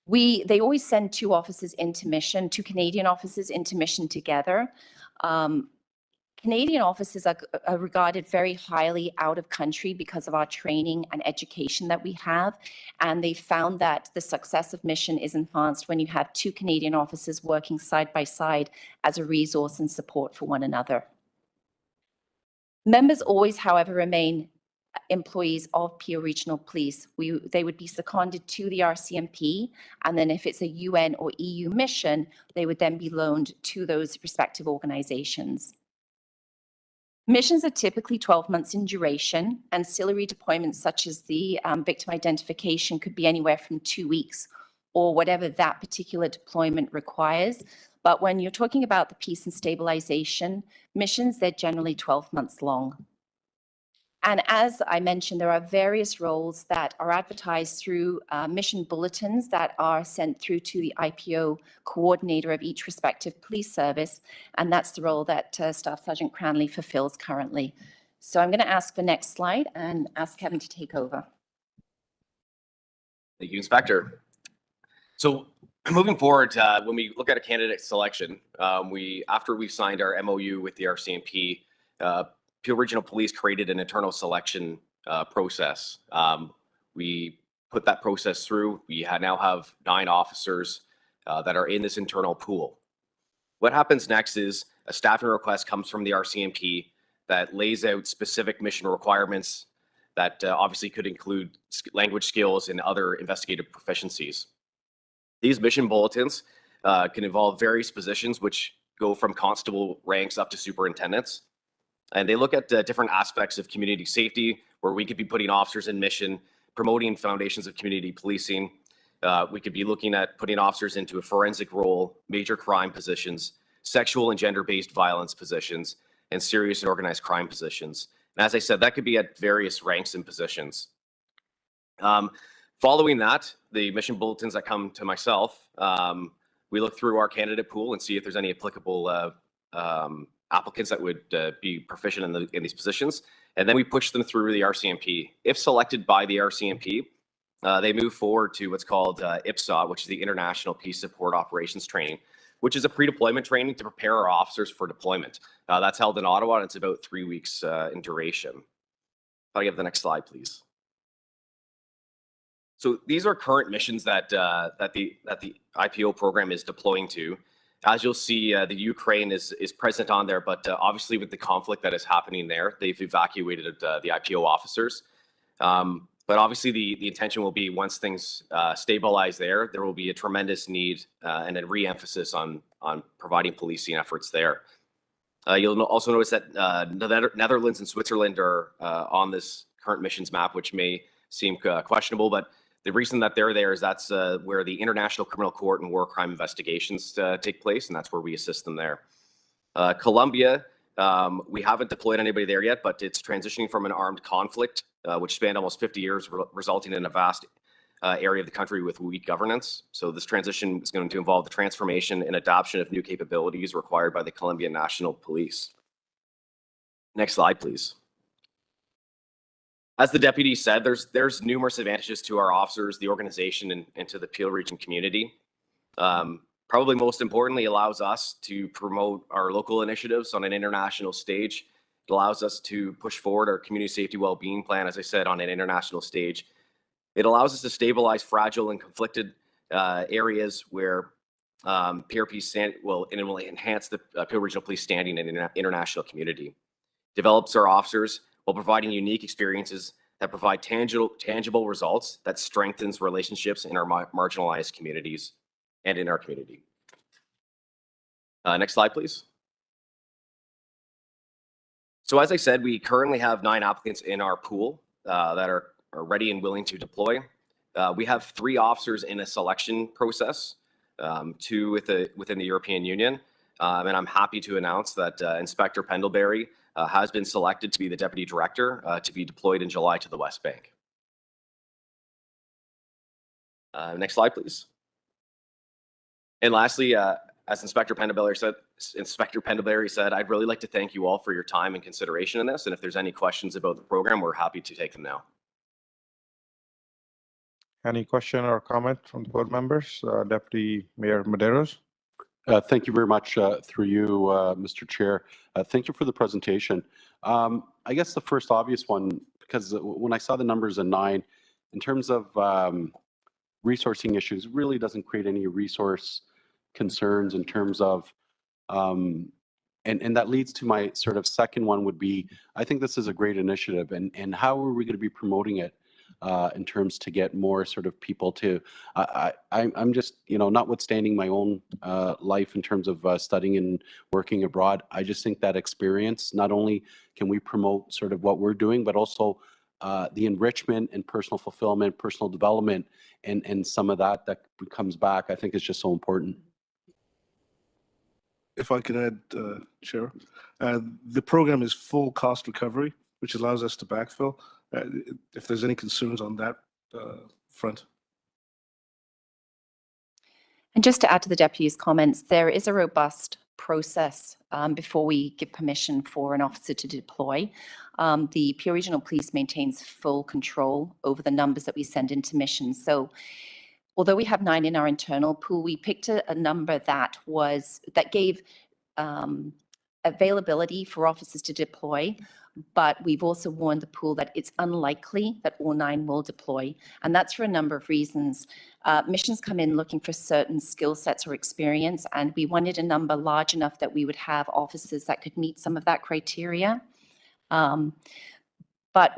They always send two officers into mission, two Canadian officers into mission together. Canadian officers are regarded very highly out of country because of our training and education that we have. And they found that the success of mission is enhanced when you have two Canadian officers working side by side as a resource and support for one another. Members always, however, remain employees of Peel Regional Police. They would be seconded to the RCMP, and then if it's a UN or EU mission, they would then be loaned to those respective organizations. Missions are typically 12 months in duration. Ancillary deployments such as the victim identification could be anywhere from 2 weeks or whatever that particular deployment requires. But when you're talking about the peace and stabilization missions, they're generally 12 months long. And as I mentioned, there are various roles that are advertised through mission bulletins that are sent through to the IPO coordinator of each respective police service. And that's the role that Staff Sergeant Cranley fulfills currently. So I'm going to ask the next slide and ask Kevin to take over. Thank you, Inspector. So moving forward, when we look at a candidate selection, after we've signed our MOU with the RCMP, Peel Regional Police created an internal selection process. We put that process through. We now have 9 officers that are in this internal pool. What happens next is a staffing request comes from the RCMP that lays out specific mission requirements that obviously could include language skills and other investigative proficiencies. These mission bulletins can involve various positions, which go from constable ranks up to superintendents. And they look at different aspects of community safety, where we could be putting officers in mission, promoting foundations of community policing. We could be looking at putting officers into a forensic role, major crime positions, sexual and gender-based violence positions, and serious and organized crime positions. And as I said, that could be at various ranks and positions. Following that, the mission bulletins that come to myself, We look through our candidate pool and see if there's any applicable applicants that would be proficient in these positions. And then we push them through the RCMP. If selected by the RCMP, they move forward to what's called IPSA, which is the International Peace Support Operations Training, which is a pre-deployment training to prepare our officers for deployment. That's held in Ottawa, and it's about 3 weeks in duration. If I give the next slide, please. So these are current missions that the IPO program is deploying to. As you'll see, the Ukraine is present on there, but obviously with the conflict that is happening there, they've evacuated the IPO officers. But obviously the intention will be once things stabilize there will be a tremendous need and a re-emphasis on providing policing efforts there. You'll also notice that the Netherlands and Switzerland are on this current missions map, which may seem questionable, but the reason that they're there is that's where the International Criminal Court and war crime investigations take place, and that's where we assist them there. Colombia, we haven't deployed anybody there yet, but it's transitioning from an armed conflict, which spanned almost 50 years, resulting in a vast area of the country with weak governance. So this transition is going to involve the transformation and adoption of new capabilities required by the Colombian National Police. Next slide, please. As the deputy said, there's numerous advantages to our officers, the organization, and to the Peel Region community. Probably most importantly, allows us to promote our local initiatives on an international stage. It allows us to push forward our community safety well-being plan, as I said, on an international stage. It allows us to stabilize fragile and conflicted areas where PRP will enhance the Peel Regional Police standing in the international community. Develops our officers while providing unique experiences that provide tangible results that strengthens relationships in our marginalized communities and in our community. Next slide, please. So as I said, we currently have 9 applicants in our pool that are ready and willing to deploy. We have 3 officers in a selection process, 2 within the European Union. And I'm happy to announce that Inspector Pendlebury has been selected to be the Deputy Director to be deployed in July to the West Bank. Next slide, please. And lastly, as Inspector Pendlebury said, I'd really like to thank you all for your time and consideration in this. And if there's any questions about the program, we're happy to take them now. Any question or comment from the board members? Deputy Mayor Medeiros. Thank you very much through you, Mr. Chair. Thank you for the presentation. I guess the first obvious one, because when I saw the numbers in 9, in terms of resourcing issues, really doesn't create any resource concerns in terms of, and that leads to my sort of second one would be, I think this is a great initiative, and how are we going to be promoting it in terms to get more sort of people to, I'm just, notwithstanding my own life in terms of studying and working abroad, I just think that experience, not only can we promote sort of what we're doing, but also the enrichment and personal fulfillment, personal development, and some of that comes back, I think is just so important. If I could add, Chair, the program is full cost recovery, which allows us to backfill. If there's any concerns on that front. And just to add to the deputy's comments, there is a robust process before we give permission for an officer to deploy. The Peel Regional Police maintains full control over the numbers that we send into missions. So although we have 9 in our internal pool, we picked a number that gave availability for officers to deploy, but we've also warned the pool that it's unlikely that all 9 will deploy. And that's for a number of reasons. Missions come in looking for certain skill sets or experience, and we wanted a number large enough that we would have officers that could meet some of that criteria. But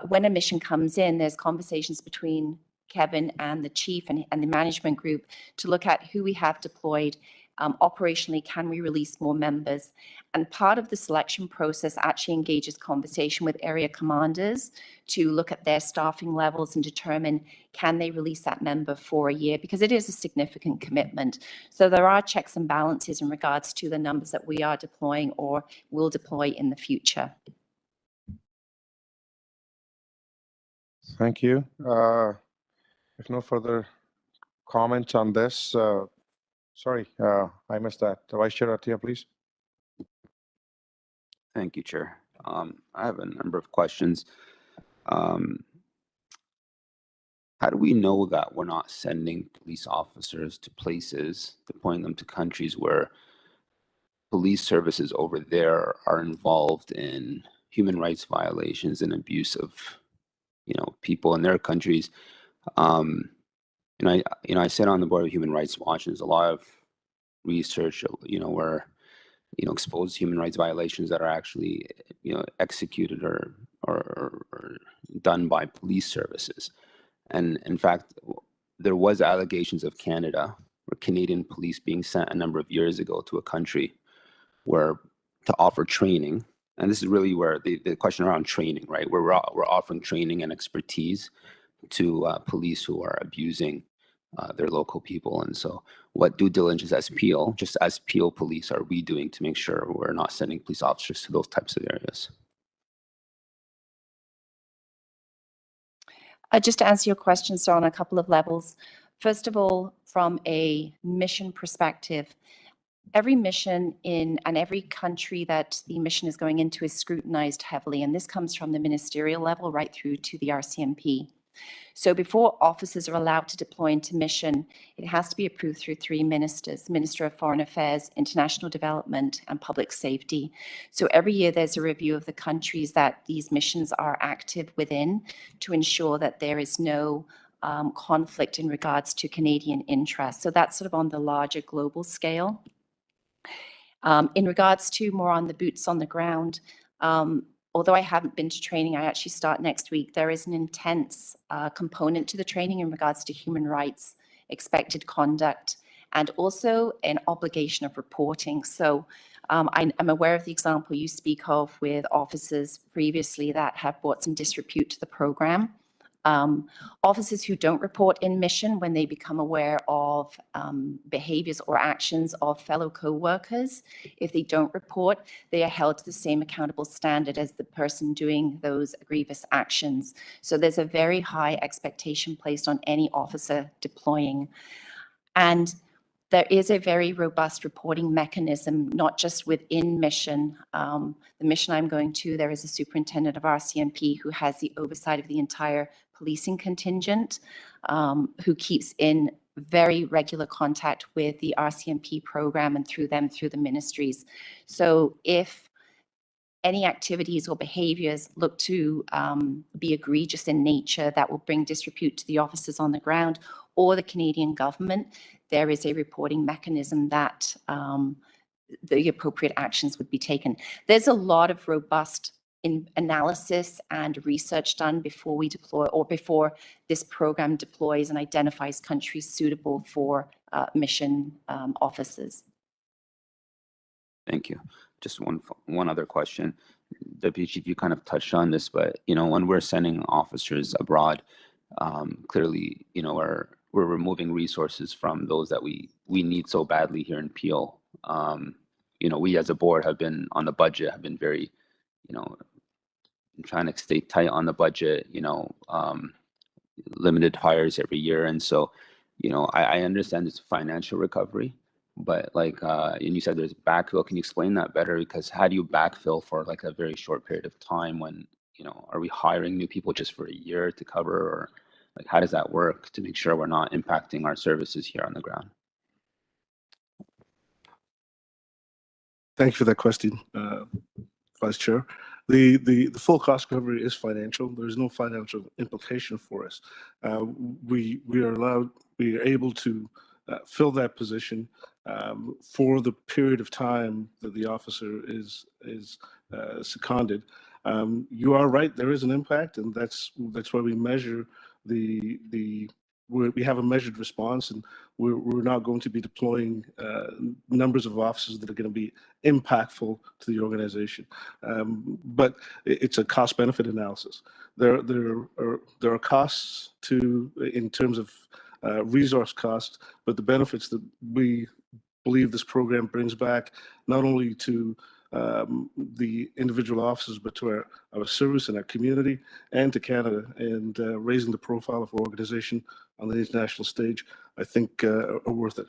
when a mission comes in, there's conversations between Kevin and the chief and the management group to look at who we have deployed. Operationally, can we release more members? And part of the selection process actually engages conversation with area commanders to look at their staffing levels and determine, can they release that member for a year? Because it is a significant commitment. So there are checks and balances in regards to the numbers that we are deploying or will deploy in the future. Thank you. If no further comments on this, Sorry, I missed that. Vice Chair Atia, please. Thank you, Chair. I have a number of questions. How do we know that we're not sending police officers to places, deploying them to countries where police services over there are involved in human rights violations and abuse of, people in their countries? I sit on the board of Human Rights Watch, and there's a lot of research, where expose human rights violations that are actually, executed or done by police services. And in fact, there was allegations of Canada or Canadian police being sent a number of years ago to a country where to offer training. And this is really where the question around training, right? Where we're offering training and expertise to police who are abusing their local people. And so what due diligence as Peel, just as Peel police, are we doing to make sure we're not sending police officers to those types of areas? Just to answer your question, sir, on a couple of levels. First of all, from a mission perspective, every mission and every country that the mission is going into is scrutinized heavily, and this comes from the ministerial level right through to the RCMP. So before officers are allowed to deploy into mission, it has to be approved through three ministers: Minister of Foreign Affairs, International Development, and Public Safety. So every year there's a review of the countries that these missions are active within to ensure that there is no conflict in regards to Canadian interests. So that's sort of on the larger global scale. In regards to more on the boots on the ground, although I haven't been to training, I actually start next week. There is an intense component to the training in regards to human rights, expected conduct, and also an obligation of reporting. So I'm aware of the example you speak of with officers previously that have brought some disrepute to the program. Officers who don't report in mission, when they become aware of behaviors or actions of fellow co-workers, if they don't report, they are held to the same accountable standard as the person doing those grievous actions. So there's a very high expectation placed on any officer deploying. And there is a very robust reporting mechanism, not just within mission. The mission I'm going to, there is a superintendent of RCMP who has the oversight of the entire policing contingent, who keeps in very regular contact with the RCMP program and through the ministries. So if any activities or behaviors look to be egregious in nature that will bring disrepute to the officers on the ground or the Canadian government, there is a reporting mechanism that the appropriate actions would be taken. There's a lot of robust analysis and research done before we deploy or before this program deploys and identifies countries suitable for mission officers. Thank you. Just one other question. Deputy Chief, you kind of touched on this, but when we're sending officers abroad, clearly, we're removing resources from those that we need so badly here in Peel. We as a board have been on the budget, have been very, trying to stay tight on the budget, limited hires every year. And so, I understand it's financial recovery, but and you said there's backfill. Can you explain that better? Because how do you backfill for a very short period of time when, are we hiring new people just for a year to cover, or how does that work to make sure we're not impacting our services here on the ground? Thank you for that question, Vice Chair. The full cost recovery is financial. There's no financial implication for us. We are able to fill that position for the period of time that the officer is seconded. You are right, there is an impact, and that's why we measure we have a measured response, and we're not going to be deploying numbers of officers that are going to be impactful to the organization. But it's a cost-benefit analysis. There are costs in terms of resource costs, but the benefits that we believe this program brings back, not only to the individual officers, but to our service and our community and to Canada, and raising the profile of our organization on the international stage, I think are worth it.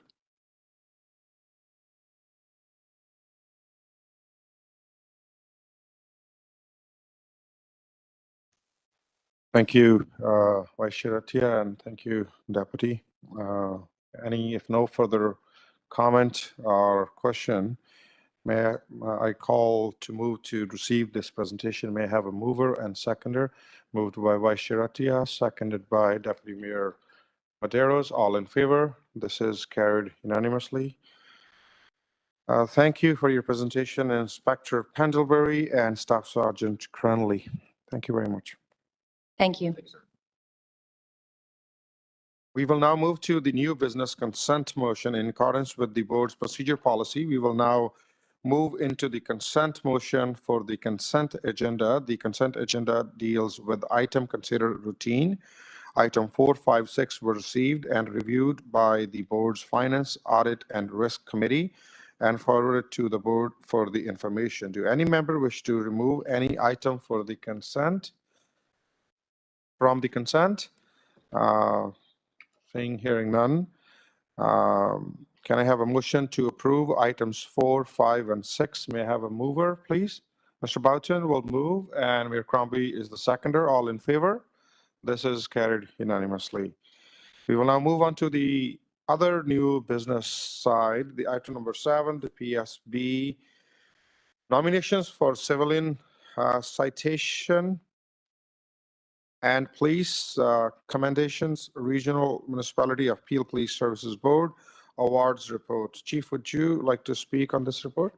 Thank you, Vice Chair Atia, and thank you, Deputy. If no further comment or question, may I call to move to receive this presentation. May I have a mover and seconder? Moved by Vice Chair Atia, seconded by Deputy Mayor Medeiros. All in favor? This is carried unanimously. Thank you for your presentation, Inspector Pendlebury and Staff Sergeant Cranley. Thank you very much. Thank you. We will now move to the new business consent motion in accordance with the board's procedure policy. We will now move into the consent motion for the consent agenda. The consent agenda deals with item considered routine. Item 4, 5, 6 were received and reviewed by the board's Finance, Audit, and Risk Committee and forwarded to the board for the information. Do any member wish to remove any item for the consent? From the consent? Hearing none. Can I have a motion to approve items 4, 5, and 6? May I have a mover, please? Mr. Boughton will move, and Mayor Crombie is the seconder. All in favor? This is carried unanimously. We will now move on to the other new business side, the item number 7, the PSB nominations for civilian citation and police commendations, Regional Municipality of Peel Police Services Board awards report. Chief, would you like to speak on this report?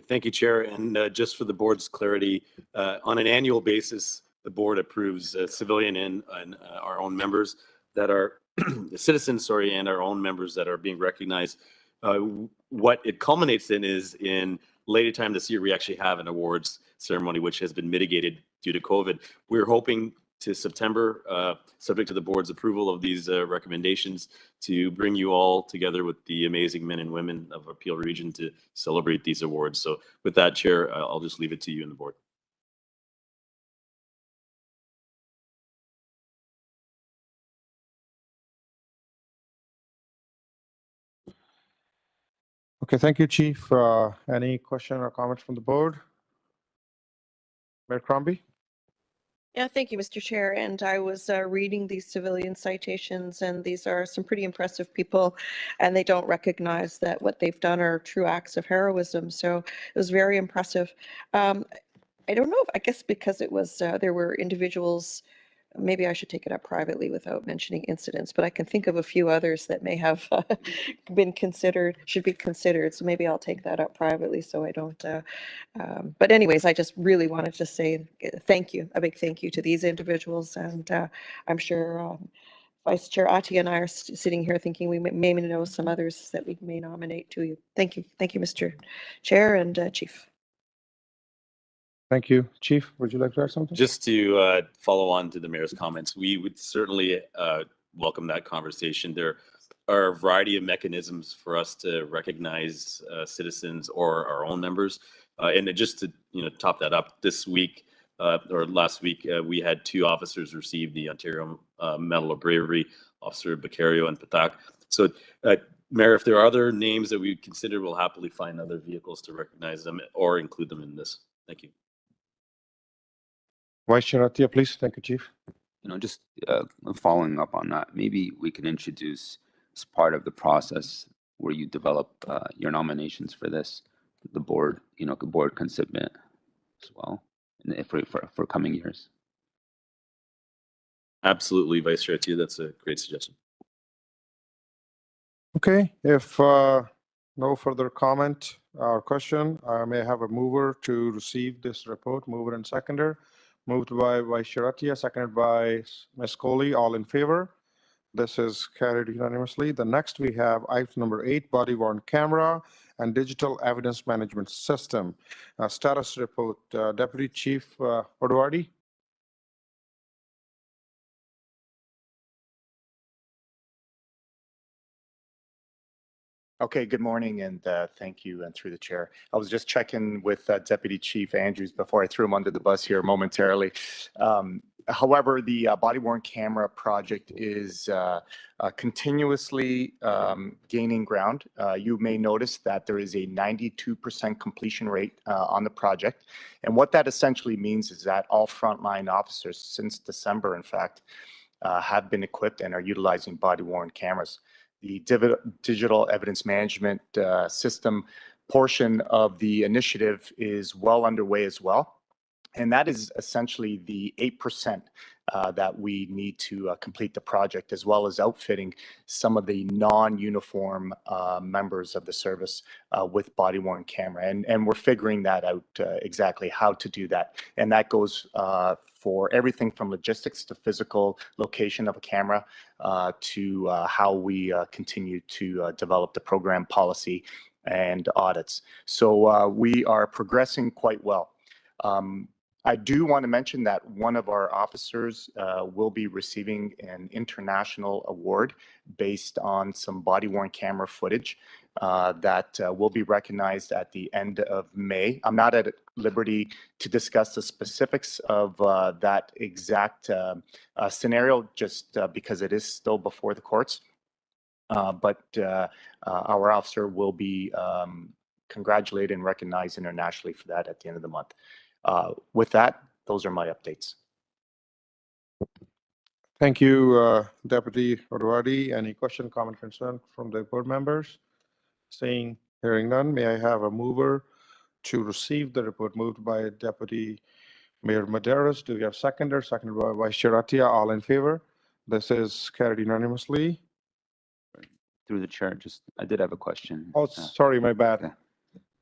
Thank you, Chair. And just for the board's clarity, on an annual basis, the board approves civilian and our own members that are citizens, and our own members that are being recognized. What it culminates in is in later time this year, we actually have an awards ceremony, which has been mitigated due to COVID. We're hoping to September, subject to the board's approval of these recommendations, to bring you all together with the amazing men and women of our Peel region to celebrate these awards. So with that, Chair, I'll just leave it to you and the board. Okay, thank you, Chief. Any question or comment from the board? Mayor Crombie? Yeah, thank you, Mr. Chair. And I was reading these civilian citations, and these are some pretty impressive people, and they don't recognize that what they've done are true acts of heroism. So it was very impressive. I don't know if, I guess because it was, there were individuals, maybe I should take it up privately without mentioning incidents, but I can think of a few others that may have been considered, should be considered. So maybe I'll take that up privately so I don't. But anyways, I just really wanted to say thank you, a big thank you to these individuals. And I'm sure Vice Chair Atia and I are sitting here thinking we may know some others that we may nominate to you. Thank you. Thank you, Mr. Chair and Chief. Thank you. Chief, would you like to add something? Just to follow on to the mayor's comments, we would certainly welcome that conversation. There are a variety of mechanisms for us to recognize citizens or our own members. And just to top that up, this week or last week, we had 2 officers receive the Ontario Medal of Bravery, Officer Beccario and Patak. So, Mayor, if there are other names that we consider, we'll happily find other vehicles to recognize them or include them in this. Thank you. Vice Chair Atia, please. Thank you, Chief. Just following up on that, maybe we can introduce as part of the process where you develop your nominations for this, the board, the board can submit as well for coming years. Absolutely, Vice Chair Atia, that's a great suggestion. Okay, if no further comment or question, I may have a mover to receive this report. Mover and seconder. Moved by Vice Chair Atia, seconded by Ms. Coley. All in favor? This is carried unanimously. The next we have item number 8, body-worn camera and digital evidence management system. Status report, Deputy Chief Oduardi. Okay, good morning, and thank you, and through the chair. I was just checking with Deputy Chief Andrews before I threw him under the bus here momentarily. However, the body-worn camera project is continuously gaining ground. You may notice that there is a 92% completion rate on the project. And what that essentially means is that all frontline officers since December, in fact, have been equipped and are utilizing body-worn cameras. The digital evidence management system portion of the initiative is well underway as well. And that is essentially the 8% that we need to complete the project, as well as outfitting some of the non-uniform members of the service with body-worn camera. And we're figuring that out exactly how to do that. And that goes for everything from logistics to physical location of a camera to how we continue to develop the program policy and audits. So we are progressing quite well. I do want to mention that one of our officers will be receiving an international award based on some body-worn camera footage that will be recognized at the end of May. I'm not at liberty to discuss the specifics of that exact scenario, just because it is still before the courts. But our officer will be congratulated and recognized internationally for that at the end of the month. With that, those are my updates. Thank you, Deputy Oduwadi. Any question, comment, concern from the board members? Hearing none, may I have a mover to receive the report? Moved by Deputy Mayor Medeiros. Do we have seconder? Seconded by Vice Chair Atia. All in favor? This is carried unanimously. Through the chair, I did have a question. Oh, sorry, my bad.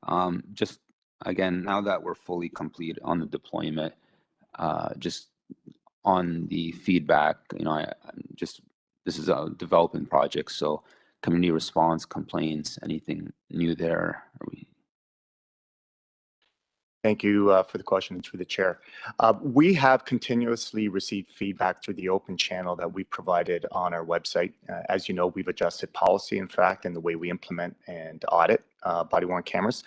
Okay. Just again, now that we're fully complete on the deployment, just on the feedback, this is a development project, so community response, complaints, anything new there? Thank you for the question and through the chair. We have continuously received feedback through the open channel that we provided on our website. As you know, we've adjusted policy, in fact, in the way we implement and audit body-worn cameras.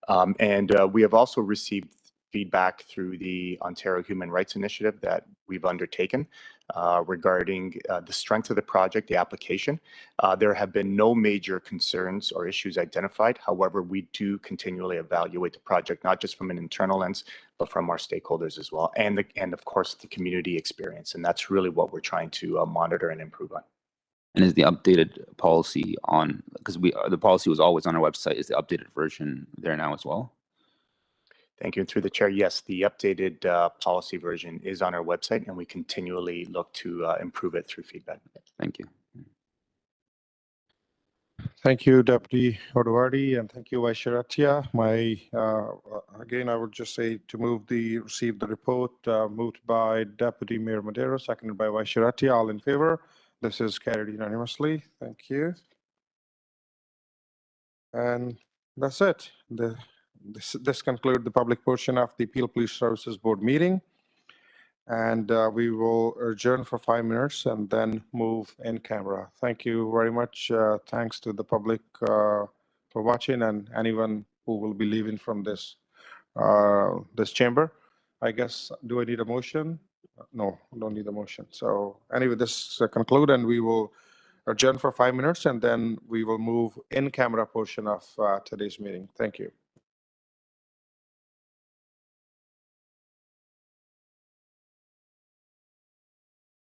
And we have also received feedback through the Ontario Human Rights Initiative that we've undertaken regarding the strength of the project, the application. There have been no major concerns or issues identified. However, we do continually evaluate the project, not just from an internal lens, but from our stakeholders as well, and of course the community experience. And that's really what we're trying to monitor and improve on. And is the updated policy on, because the policy was always on our website, is the updated version there now as well? Thank you. And through the chair, yes, the updated policy version is on our website, and we continually look to improve it through feedback. Thank you. Thank you, Deputy Oduwadi, and thank you, Vice Chair Atia. Again, I would just say to receive the report, moved by Deputy Mayor Medeiros, seconded by Vice Chair Atia. All in favor? This is carried unanimously. Thank you. And that's it. This concludes the public portion of the Peel Police Services Board meeting. And we will adjourn for 5 minutes and then move in camera. Thank you very much. Thanks to the public for watching and anyone who will be leaving from this chamber. I guess, do I need a motion? No, don't need a motion. So anyway, this conclude, and we will adjourn for 5 minutes, and then we will move in camera portion of today's meeting. Thank you.